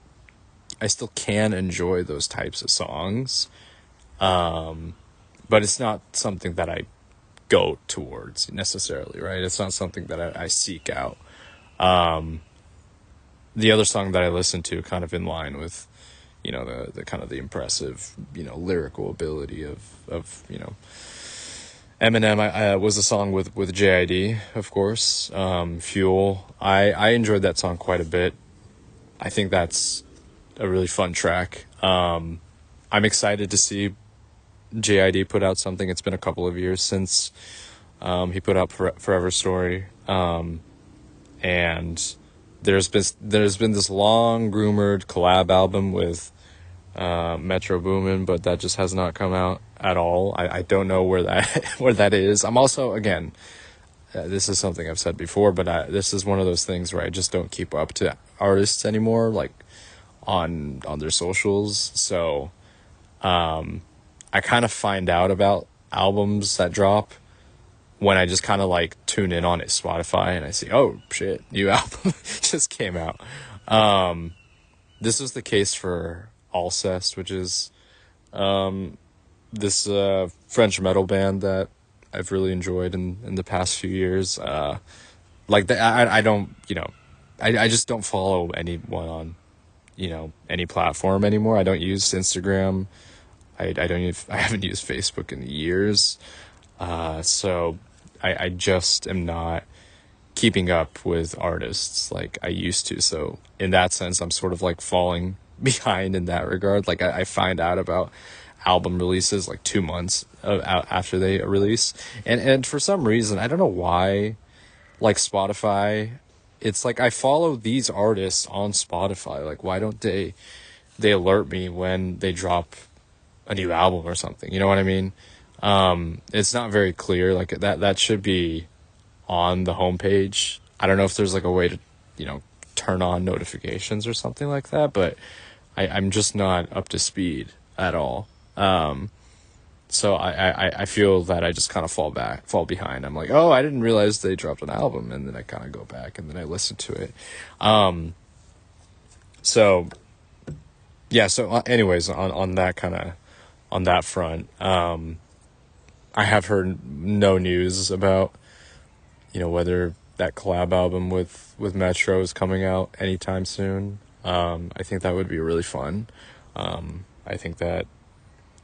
can enjoy those types of songs, but it's not something that I go towards necessarily, right? It's not something that I seek out. The other song that I listen to, kind of in line with, the kind of the impressive, lyrical ability of Eminem, I was a song with JID, of course, Fuel. I enjoyed that song quite a bit. I think that's a really fun track. I'm excited to see JID put out something. It's been a couple of years since he put out Forever Story, and there's been this long rumored collab album with Metro Boomin, but that just has not come out at all. I don't know where that is. I'm also, again, this is something I've said before, but this is one of those things where I just don't keep up to artists anymore, like on their socials. So I kind of find out about albums that drop when I just kind of like tune in on it, Spotify, and I see, oh shit, new album just came out. This was the case for Alcest, which is this French metal band that I've really enjoyed in the past few years. I don't, I just don't follow anyone on, any platform anymore. I don't use Instagram. I haven't used Facebook in years. So I just am not keeping up with artists like I used to. So in that sense, I'm sort of like falling behind in that regard. Like I find out about album releases like 2 months after they release. And for some reason, I don't know why, like Spotify, it's like I follow these artists on Spotify. Like, why don't they alert me when they drop a new album or something? You know what I mean? It's not very clear. Like that should be on the homepage. I don't know if there's like a way to, turn on notifications or something like that, but I'm just not up to speed at all. So I feel that I just kind of fall behind. I'm like, oh, I didn't realize they dropped an album, and then I kind of go back and then I listen to it. So yeah. So anyways, on that front, I have heard no news about, whether that collab album with Metro is coming out anytime soon. I think that would be really fun. I think that,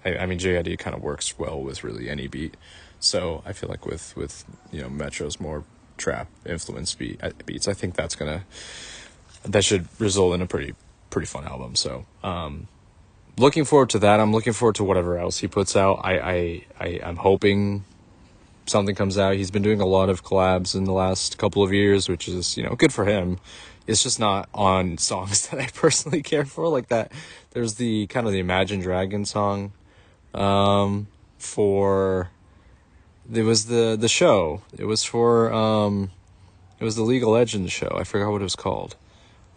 I mean, JID kind of works well with really any beat. So I feel like with Metro's more trap influenced beats, I think that should result in a pretty fun album. So, looking forward to that. I'm looking forward to whatever else he puts out. I'm hoping something comes out. He's been doing a lot of collabs in the last couple of years, which is, good for him. It's just not on songs that I personally care for, like that. There's the kind of the Imagine Dragon song, for, it was the show. It was for, it was the League of Legends show. I forgot what it was called.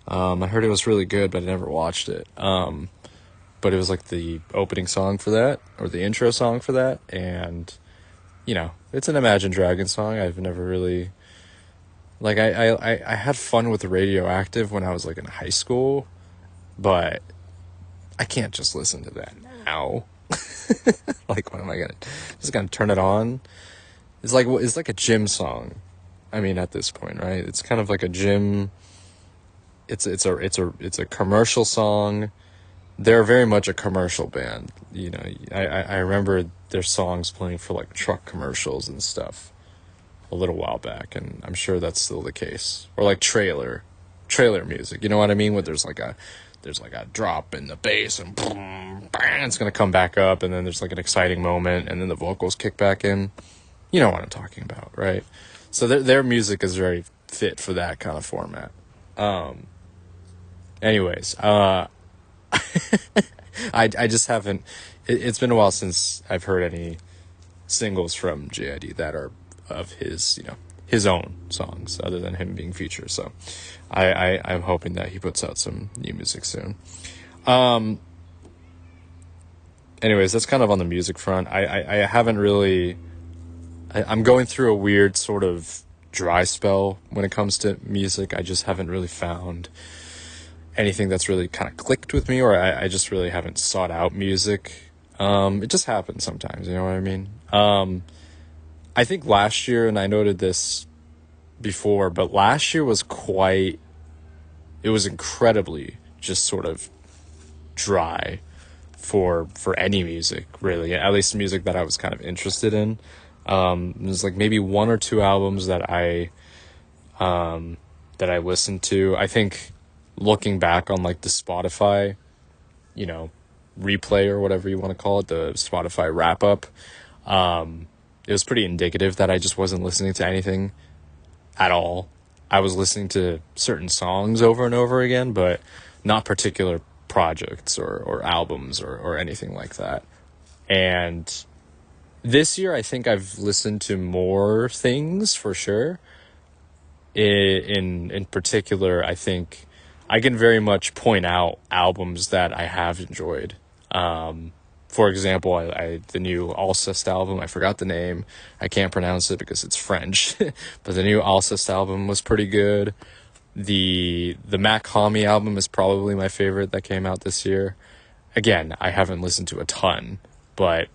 I heard it was really good, but I never watched it. But it was like the opening song for that, or the intro song for that, and it's an Imagine Dragons song. I've never really like I had fun with Radioactive when I was like in high school, but I can't just listen to that now. Like, what am I gonna turn it on? It's like a gym song. I mean, at this point, right? It's kind of like a gym. It's a commercial song. They're very much a commercial band. I remember their songs playing for like truck commercials and stuff a little while back, and I'm sure that's still the case. Or like trailer music. You know what I mean? Where there's like a drop in the bass and boom, bang, it's gonna come back up, and then there's like an exciting moment, and then the vocals kick back in. You know what I'm talking about, right? So their music is very fit for that kind of format. Anyways, I just haven't. It's been a while since I've heard any singles from JID that are of his, his own songs, other than him being featured. So, I'm hoping that he puts out some new music soon. Anyways, that's kind of on the music front. I haven't really. I'm going through a weird sort of dry spell when it comes to music. I just haven't really found anything that's really kind of clicked with me, or I just really haven't sought out music. It just happens sometimes, you know what I mean? I think last year, and I noted this before, but last year was it was incredibly just sort of dry for any music, really, at least music that I was kind of interested in. There's like maybe one or two albums that I listened to. I think looking back on like the Spotify, replay or whatever you want to call it, the Spotify wrap up, it was pretty indicative that I just wasn't listening to anything at all. I was listening to certain songs over and over again, but not particular projects or albums or anything like that. And this year, I think I've listened to more things for sure. In particular, I think I can very much point out albums that I have enjoyed. For example, the new Alcest album, I forgot the name. I can't pronounce it because it's French. But the new Alcest album was pretty good. The Mac Homie album is probably my favorite that came out this year. Again, I haven't listened to a ton, but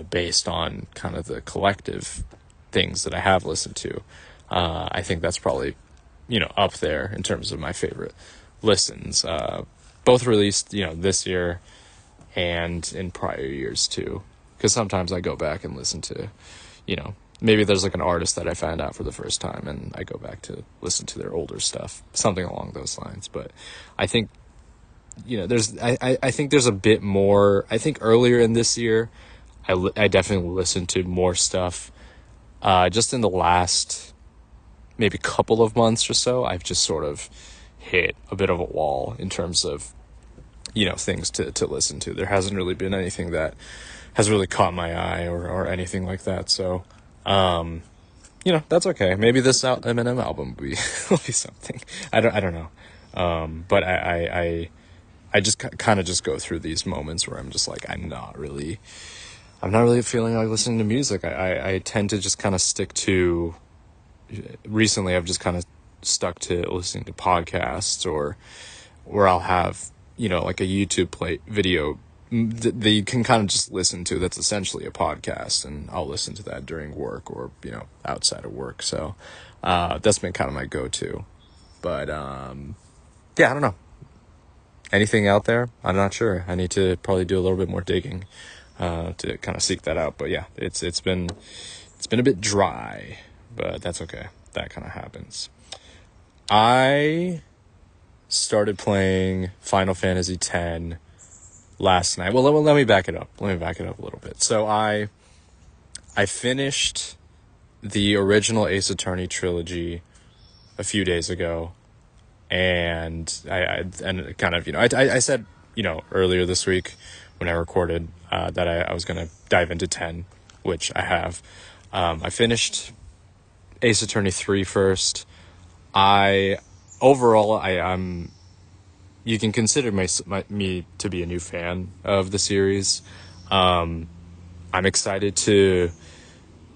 based on kind of the collective things that I have listened to, I think that's probably, up there in terms of my favorite listens. Both released, this year and in prior years too. Because sometimes I go back and listen to, maybe there's like an artist that I found out for the first time and I go back to listen to their older stuff, something along those lines. But I think, I think there's a bit more. I think earlier in this year, I definitely listened to more stuff. Just in the last maybe couple of months or so, I've just sort of hit a bit of a wall in terms of, things to listen to. There hasn't really been anything that has really caught my eye or anything like that. So, that's okay. Maybe this Eminem album will be something. I don't know. But I just kind of just go through these moments where I'm just like, I'm not really feeling like listening to music. I tend to just kind of stick to, recently I've just kind of stuck to listening to podcasts or I'll have, like a YouTube video that you can kind of just listen to. That's essentially a podcast, and I'll listen to that during work or, outside of work. So, that's been kind of my go-to, but, yeah, I don't know. Anything out there? I'm not sure. I need to probably do a little bit more digging to kind of seek that out. But yeah, it's been a bit dry, but that's okay. That kind of happens. I started playing Final Fantasy X last night. Well, let me back it up. Let me back it up a little bit. So I finished the original Ace Attorney trilogy a few days ago, and I kind of, I said, earlier this week when I recorded that I was going to dive into 10, which I have. I finished Ace Attorney 3 first. I'm you can consider me to be a new fan of the series. I'm excited to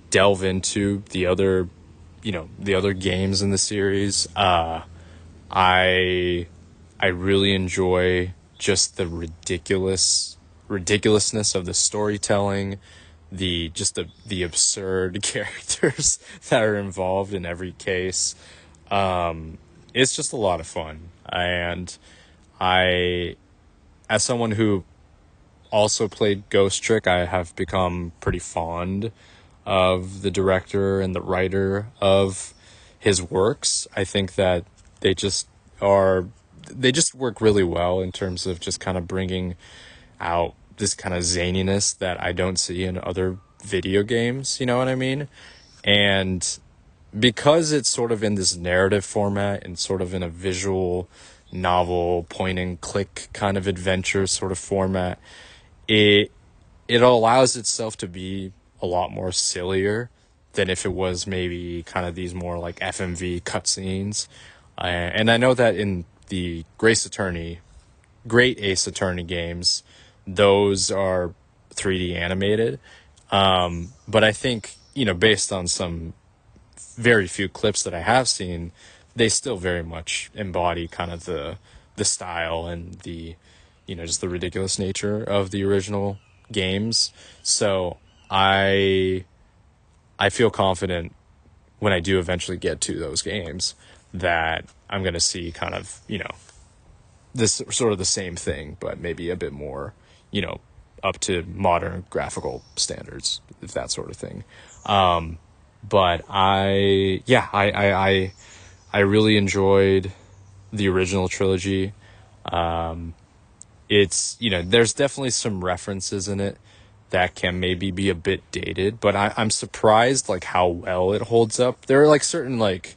delve into the other games in the series. I I really enjoy just the ridiculousness of the storytelling, the absurd characters that are involved in every case. It's just a lot of fun, and I, as someone who also played Ghost Trick, I have become pretty fond of the director and the writer of his works. I think that they just are, they just work really well in terms of just kind of bringing out this kind of zaniness that I don't see in other video games, you know what I mean? And because it's sort of in this narrative format and sort of in a visual novel point and click kind of adventure sort of format, it it allows itself to be a lot more sillier than if it was maybe kind of these more like FMV cutscenes. And I know that in the Great Ace Attorney games, those are 3D animated. But I think, based on some very few clips that I have seen, they still very much embody kind of the style and the, just the ridiculous nature of the original games. So I feel confident when I do eventually get to those games that I'm going to see kind of, this sort of the same thing, but maybe a bit more, up to modern graphical standards, if that sort of thing. But I really enjoyed the original trilogy. It's, there's definitely some references in it that can maybe be a bit dated, but I'm surprised like how well it holds up. There are like certain like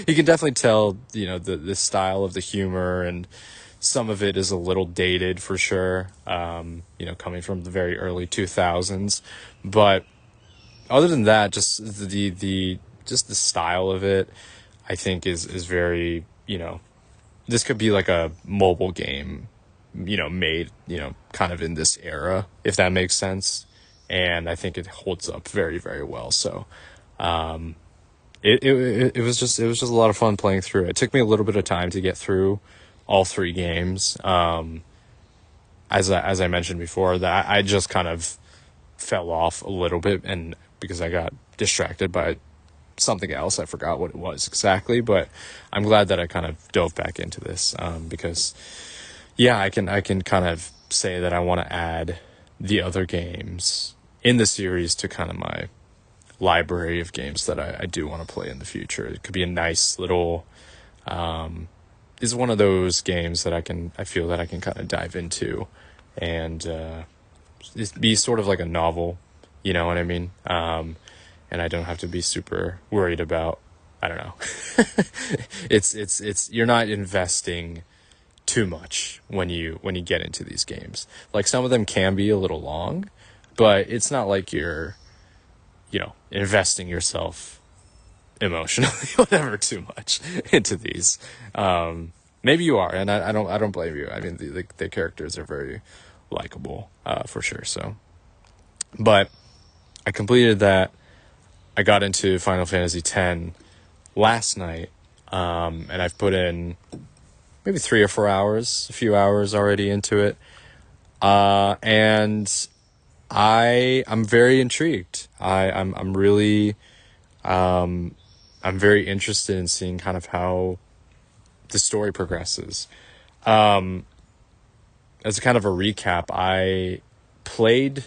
you can definitely tell, the style of the humor, and some of it is a little dated for sure. Coming from the very early 2000s, but other than that, just the style of it, I think is very, this could be like a mobile game, made, kind of in this era, if that makes sense. And I think it holds up very, very well. So, it was just a lot of fun playing through it. It took me a little bit of time to get through all three games. As I mentioned before, that I just kind of fell off a little bit, and because I got distracted by something else. I forgot what it was exactly, but I'm glad that I kind of dove back into this, because I can kind of say that I want to add the other games in the series to kind of my library of games that I do want to play in the future. It could be a nice little, is one of those games that I feel that I can kind of dive into and be sort of like a novel, you know what I mean? And I don't have to be super worried about, I don't know. You're not investing too much when you get into these games. Like, some of them can be a little long, but it's not like you're, investing yourself emotionally, whatever, too much into these. Maybe you are, and I don't blame you. I mean, the characters are very likable, for sure. So, but I completed that. I got into Final Fantasy X last night, and I've put in maybe 3 or 4 hours, a few hours already into it, and I'm very intrigued. I'm really, I'm very interested in seeing kind of how the story progresses. As a kind of a recap, I played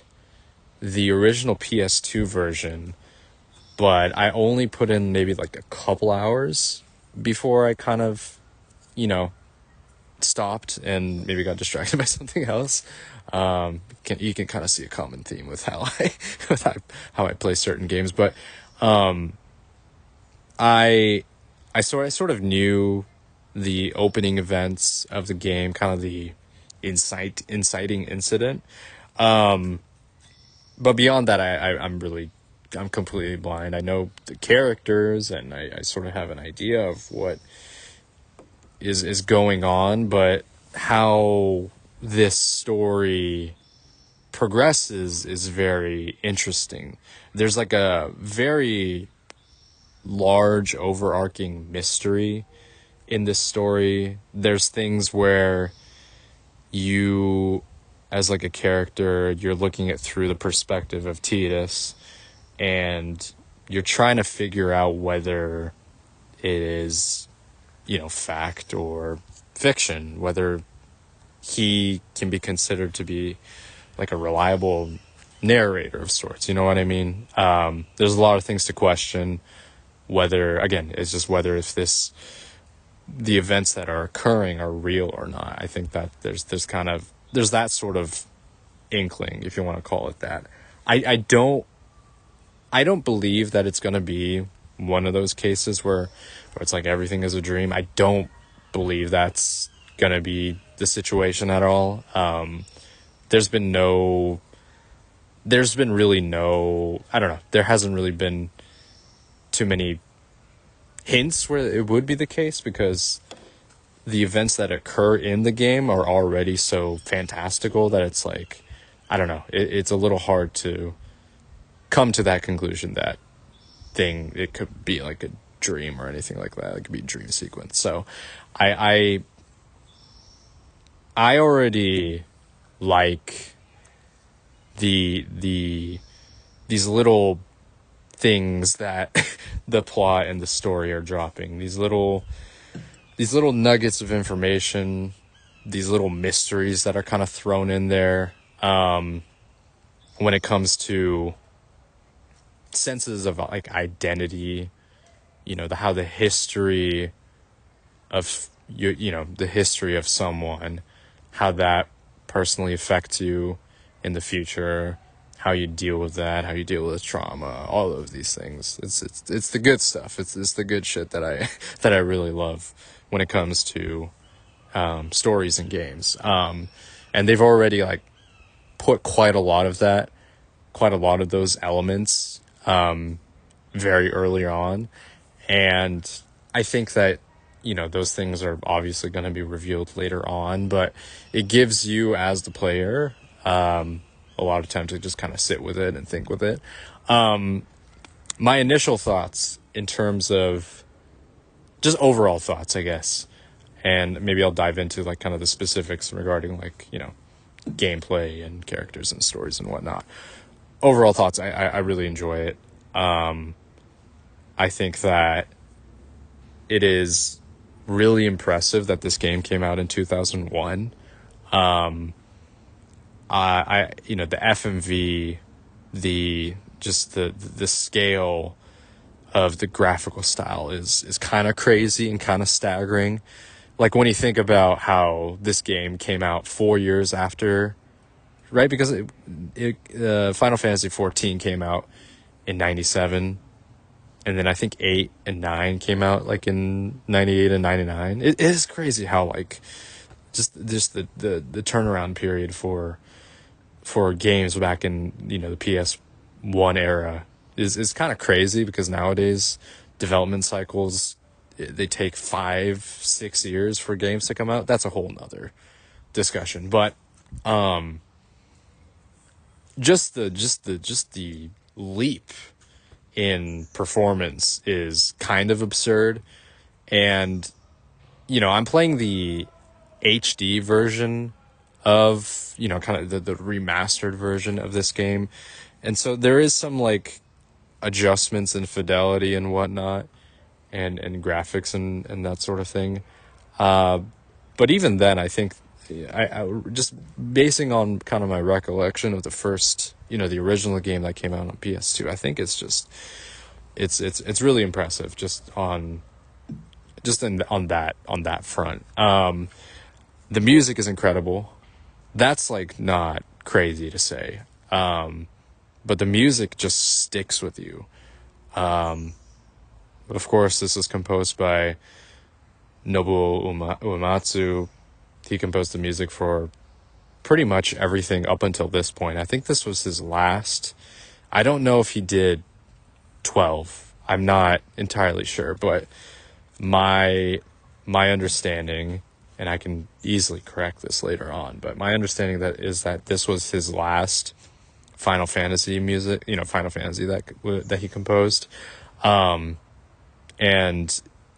the original PS2 version, but I only put in maybe like a couple hours before I kind of, stopped and maybe got distracted by something else. You can kind of see a common theme with how how I play certain games, but I sort of knew the opening events of the game, kind of the inciting incident. But beyond that, I'm completely blind. I know the characters, and I sort of have an idea of what is going on, but how this story progresses is very interesting. There's like a very large overarching mystery in this story. There's things where you, as like a character, you're looking at through the perspective of Tidus, and you're trying to figure out whether it is, fact or fiction, whether he can be considered to be like a reliable narrator of sorts. You know what I mean? There's a lot of things to question. Whether, again, it's just whether if the events that are occurring are real or not. I think that there's that sort of inkling, if you want to call it that. I don't believe that it's going to be one of those cases where it's like everything is a dream. I don't believe that's going to be the situation at all. There's been really no, I don't know, there hasn't really been too many hints where it would be the case, because the events that occur in the game are already so fantastical that it's like, I don't know, it's a little hard to come to that conclusion that it could be like a dream or anything like that. It could be a dream sequence. So I already like these little things that the plot and the story are dropping. These little nuggets of information, these little mysteries that are kind of thrown in there, when it comes to senses of like identity, how the history of the history of someone, how that personally affects you in the future, how you deal with that, how you deal with trauma, all of these things. It's the good stuff. It's the good shit that I really love when it comes to stories and games. And they've already like put quite a lot of those elements very early on, and I think that those things are obviously going to be revealed later on, but it gives you as the player a lot of time to just kind of sit with it and think with it. My initial thoughts in terms of just overall thoughts, I guess, and maybe I'll dive into like kind of the specifics regarding like gameplay and characters and stories and whatnot. Overall thoughts, I really enjoy it. I think that it is really impressive that this game came out in 2001. The FMV, the scale of the graphical style is kind of crazy and kind of staggering. Like when you think about how this game came out 4 years after, right? Because Final Fantasy 14 came out in 97, and then I think 8 and 9 came out like in 98 and 99. It is crazy how like just the turnaround period for games back in the PS1 era is kind of crazy, because nowadays development cycles, they take 5-6 years for games to come out. That's a whole nother discussion, but just the leap in performance is kind of absurd. And I'm playing the HD version of kind of the remastered version of this game, and so there is some like adjustments in fidelity and whatnot, and graphics and that sort of thing, but even then I think I just basing on kind of my recollection of the first the original game that came out on PS2, I think it's just it's really impressive just on that front. The music is incredible. That's like not crazy to say, but the music just sticks with you. Of course, this is composed by Nobuo Uematsu. He composed the music for pretty much everything up until this point. I think this was his last. I don't know if he did 12. I'm not entirely sure, but my understanding and I can easily correct this later on, but my understanding that is that this was his last Final Fantasy music, Final Fantasy that he composed. And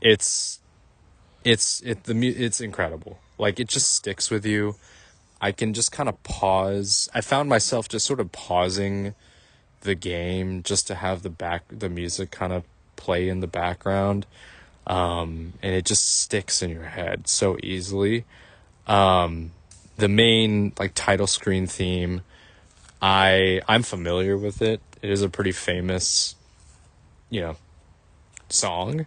it's incredible. Like, it just sticks with you. I can just kind of pause. I found myself just sort of pausing the game just to have the music kind of play in the background. And it just sticks in your head so easily. The main like title screen theme, I'm familiar with it. It is a pretty famous, song.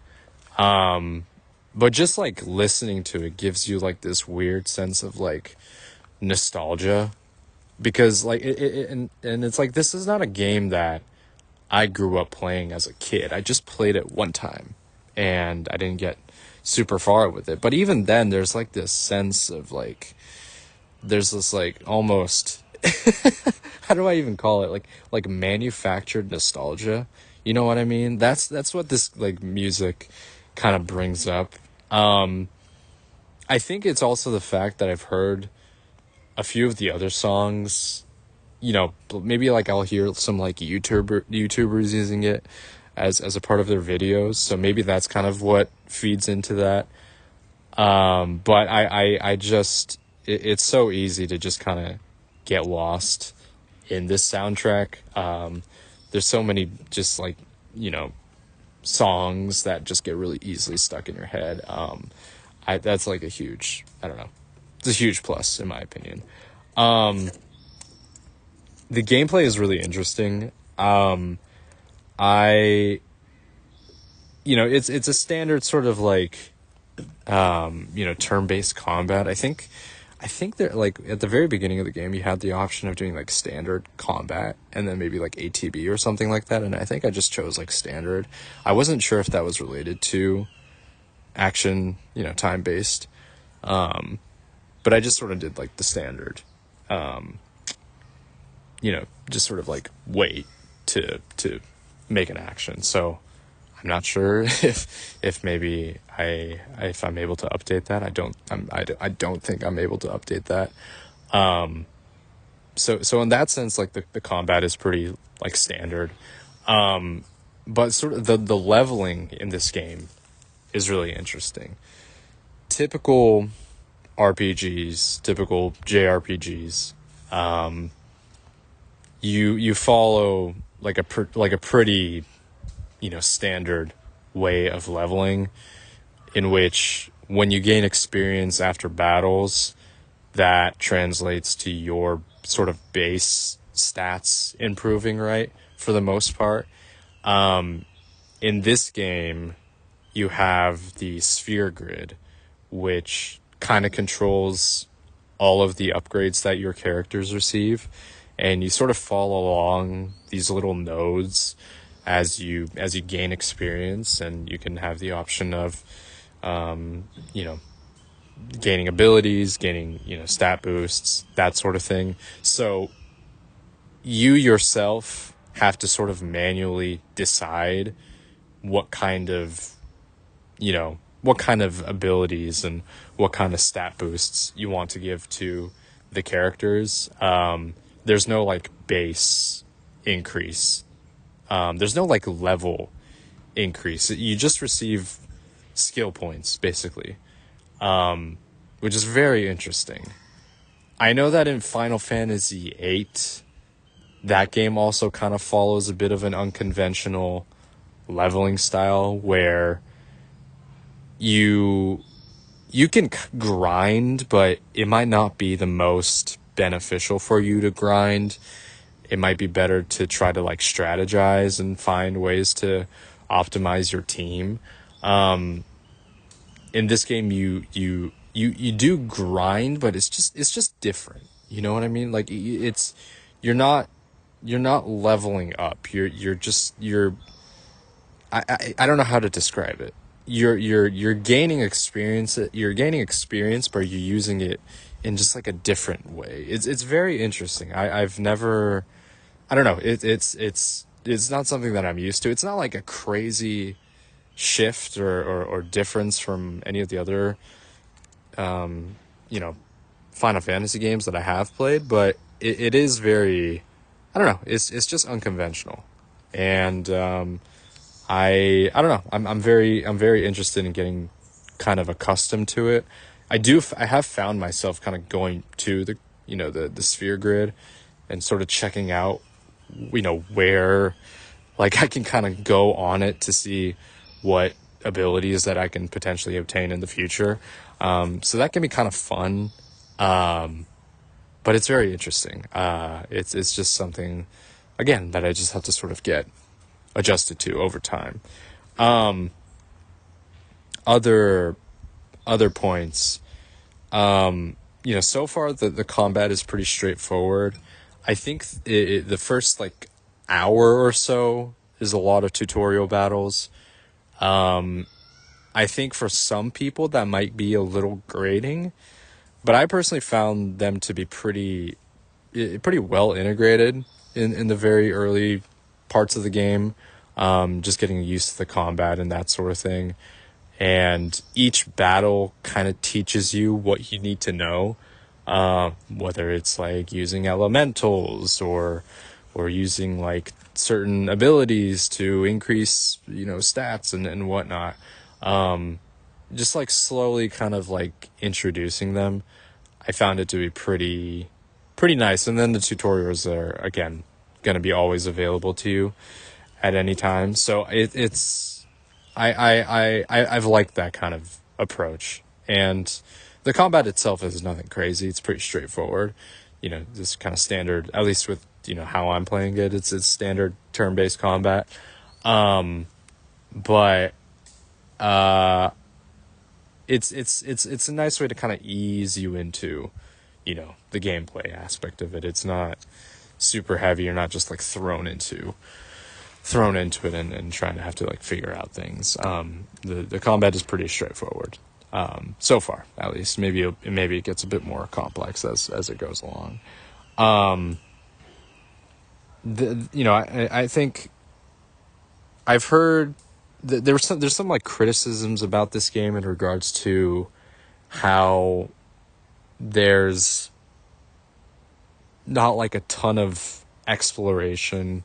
But just like listening to it gives you like this weird sense of like nostalgia, because like and it's like, this is not a game that I grew up playing as a kid. I just played it one time and I didn't get super far with it. But even then, there's like this sense of like, there's this like almost how do I even call it, like manufactured nostalgia, you know what I mean? That's what this like music kind of brings up. I think it's also the fact that I've heard a few of the other songs, maybe like I'll hear some like YouTubers using it as a part of their videos, so maybe that's kind of what feeds into that. But I just it's so easy to just kind of get lost in this soundtrack. There's so many just like, songs that just get really easily stuck in your head. That's like a huge, I don't know, it's a huge plus in my opinion. The gameplay is really interesting. It's a standard sort of like, turn-based combat. I think that like at the very beginning of the game, you had the option of doing like standard combat and then maybe like ATB or something like that. And I think I just chose like standard. I wasn't sure if that was related to action, time-based. But I just sort of did like the standard, just sort of like wait to make an action. So I'm not sure if maybe if I'm able to update that. I don't think I'm able to update that. So in that sense, like the combat is pretty like standard. But sort of the leveling in this game is really interesting. Typical RPGs, typical JRPGs, you follow like a pretty, standard way of leveling, in which when you gain experience after battles, that translates to your sort of base stats improving, right? For the most part. In this game, you have the sphere grid, which kind of controls all of the upgrades that your characters receive, and you sort of follow along these little nodes as you gain experience, and you can have the option of gaining abilities, gaining stat boosts, that sort of thing. So you yourself have to sort of manually decide what kind of abilities and what kind of stat boosts you want to give to the characters. There's no like base increase. There's no like level increase. You just receive skill points basically, which is very interesting. I know that in Final Fantasy VIII, that game also kind of follows a bit of an unconventional leveling style where you can grind, but it might not be the most beneficial for you to grind. It might be better to try to like strategize and find ways to optimize your team. In this game, you do grind, but it's just different. You know what I mean? Like you're not leveling up. I don't know how to describe it. You're gaining experience. You're gaining experience, but you're using it in just like a different way. It's very interesting. I've never, I don't know. It's not something that I'm used to. It's not like a crazy shift or difference from any of the other you know, Final Fantasy games that I have played, but it is very, I don't know, it's just unconventional. And I don't know, I'm very interested in getting kind of accustomed to it. I have found myself kind of going to the sphere grid and sort of checking out, where, like, I can kind of go on it to see what abilities that I can potentially obtain in the future. So that can be kind of fun. But it's very interesting. It's just something, again, that I just have to sort of get adjusted to over time. Other points. So far the combat is pretty straightforward. I think the first like hour or so is a lot of tutorial battles. I think for some people that might be a little grating, but I personally found them to be pretty well integrated in the very early parts of the game. Just getting used to the combat and that sort of thing. And each battle kind of teaches you what you need to know, whether it's like using elementals or using like certain abilities to increase, stats and whatnot. Just like slowly kind of like introducing them. I found it to be pretty nice. And then the tutorials are, again, going to be always available to you at any time. So I've liked that kind of approach. And the combat itself is nothing crazy. It's pretty straightforward. Just kind of standard, at least with, how I'm playing it. It's standard turn-based combat. But it's a nice way to kind of ease you into, the gameplay aspect of it. It's not super heavy. You're not just like thrown into it and trying to have to like figure out things. The combat is pretty straightforward. So far, at least. Maybe it gets a bit more complex as it goes along. I think I've heard there's some like criticisms about this game in regards to how there's not like a ton of exploration,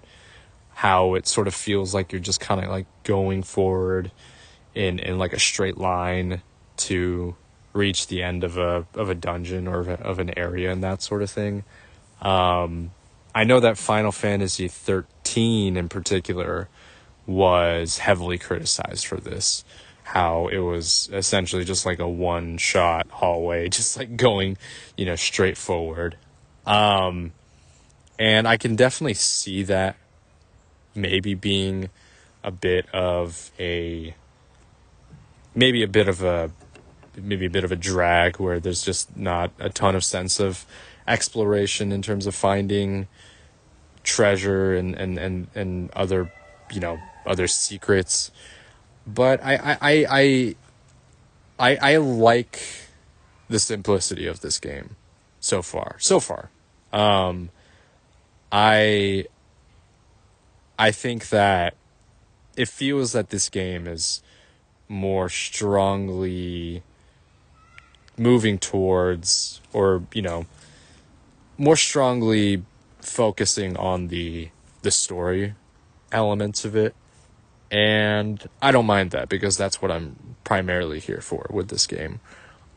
how it sort of feels like you're just kind of like going forward in like a straight line to reach the end of a dungeon or of an area and that sort of thing. I know that Final Fantasy 13 in particular was heavily criticized for this, how it was essentially just like a one-shot hallway, just like going, straight forward. And I can definitely see that maybe being a bit of a drag, where there's just not a ton of sense of exploration in terms of finding treasure and other other secrets. But I like the simplicity of this game so far. I think that it feels that this game is more strongly moving towards, or more strongly focusing on the story elements of it. And I don't mind that, because that's what I'm primarily here for with this game.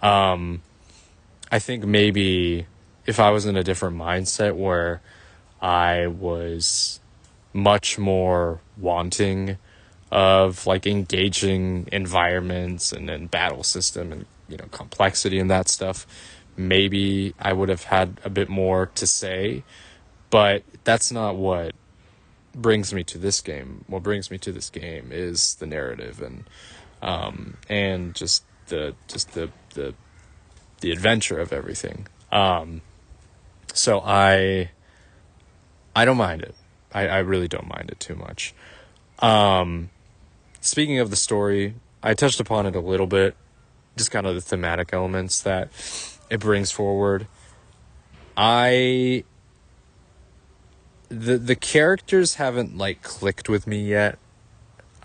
I think maybe if I was in a different mindset where I was much more wanting of like engaging environments and battle system and complexity and that stuff, maybe I would have had a bit more to say. But that's not what brings me to this game. What brings me to this game is the narrative and just the adventure of everything. So I don't mind it. I really don't mind it too much. Speaking of the story, I touched upon it a little bit, just kind of the thematic elements that it brings forward. The characters haven't like clicked with me yet.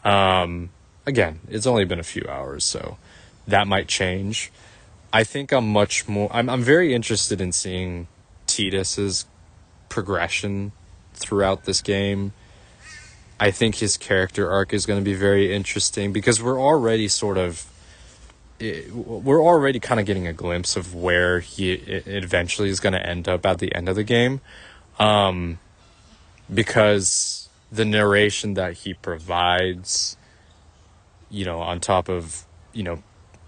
Again, it's only been a few hours, so that might change. I think I'm much more. I'm very interested in seeing Tidus's progression throughout this game. I think his character arc is going to be very interesting because we're already kind of getting a glimpse of where he eventually is going to end up at the end of the game, because the narration that he provides, on top of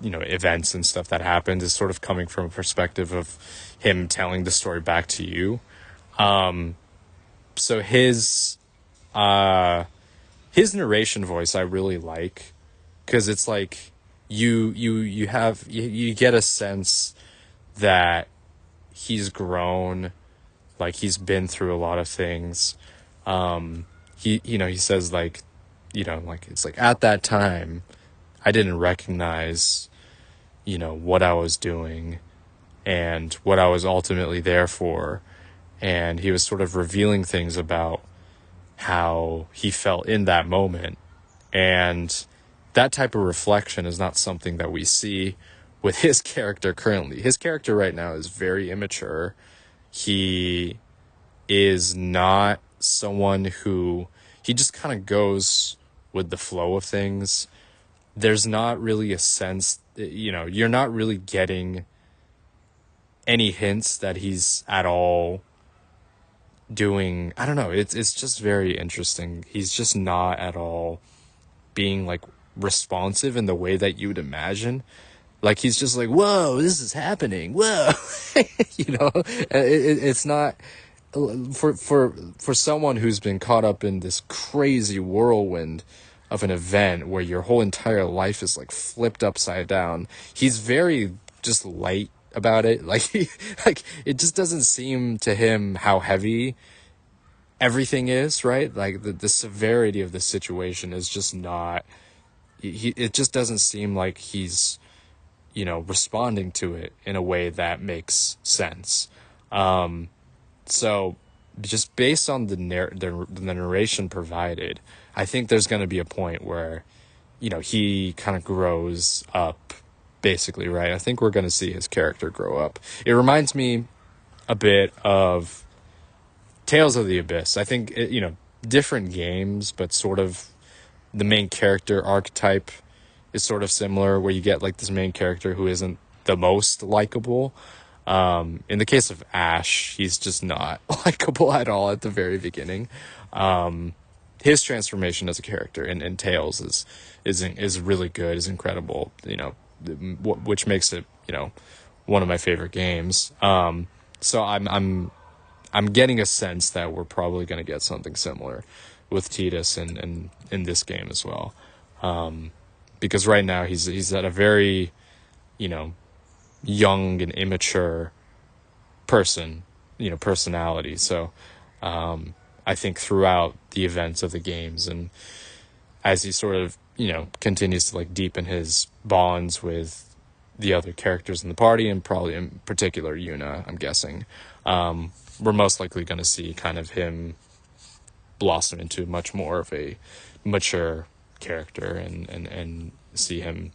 events and stuff that happened, is sort of coming from a perspective of him telling the story back to you. So his narration voice I really like, because it's like you get a sense that he's grown, like he's been through a lot of things. He says like it's like, at that time I didn't recognize what I was doing and what I was ultimately there for, and he was sort of revealing things about how he felt in that moment. And that type of reflection is not something that we see with his character currently. His character right now is very immature. He is not someone who, he just kind of goes with the flow of things. There's not really a sense, you're not really getting any hints that he's at all doing, I don't know, it's just very interesting. He's just not at all being like responsive in the way that you would imagine. Like, he's just like, whoa, this is happening, whoa. It's not for someone who's been caught up in this crazy whirlwind of an event where your whole entire life is like flipped upside down. He's very just light about it. Like, it just doesn't seem to him how heavy everything is, right? Like, the severity of the situation is just not, it just doesn't seem like he's, responding to it in a way that makes sense. So just based on the narration provided, I think there's going to be a point where, he kind of grows up, basically, right? I think we're going to see his character grow up. It reminds me a bit of Tales of the Abyss. I think, different games, but sort of the main character archetype is sort of similar, where you get like this main character who isn't the most likable. In the case of Ash, he's just not likable at all at the very beginning. His transformation as a character in Tales is really good, is incredible, which makes it, one of my favorite games. So I'm getting a sense that we're probably going to get something similar with Tidus in this game as well. Because right now he's at a very, young and immature personality. So I think throughout the events of the games, and as he sort of, continues to like deepen his bonds with the other characters in the party, and probably in particular Yuna, I'm guessing, we're most likely going to see kind of him blossom into much more of a mature character, and see him,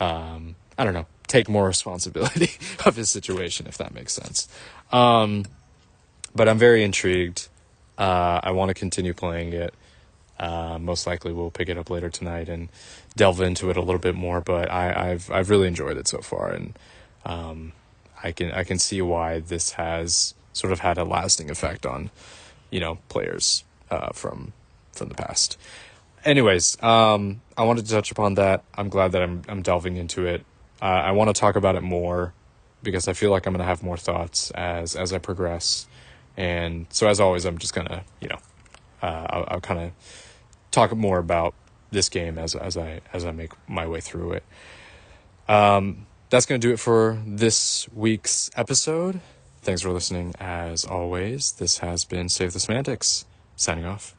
I don't know, take more responsibility of his situation, if that makes sense. But I'm very intrigued. I want to continue playing it. Most likely we'll pick it up later tonight and delve into it a little bit more, but I've really enjoyed it so far, and I can see why this has sort of had a lasting effect on, players from the past. Anyways, I wanted to touch upon that. I'm glad that I'm delving into it. I want to talk about it more because I feel like I'm going to have more thoughts as I progress. And so, as always, I'm just going to, I'll kind of talk more about this game as I make my way through it. That's going to do it for this week's episode. Thanks for listening. As always, this has been Save the Semantics, signing off.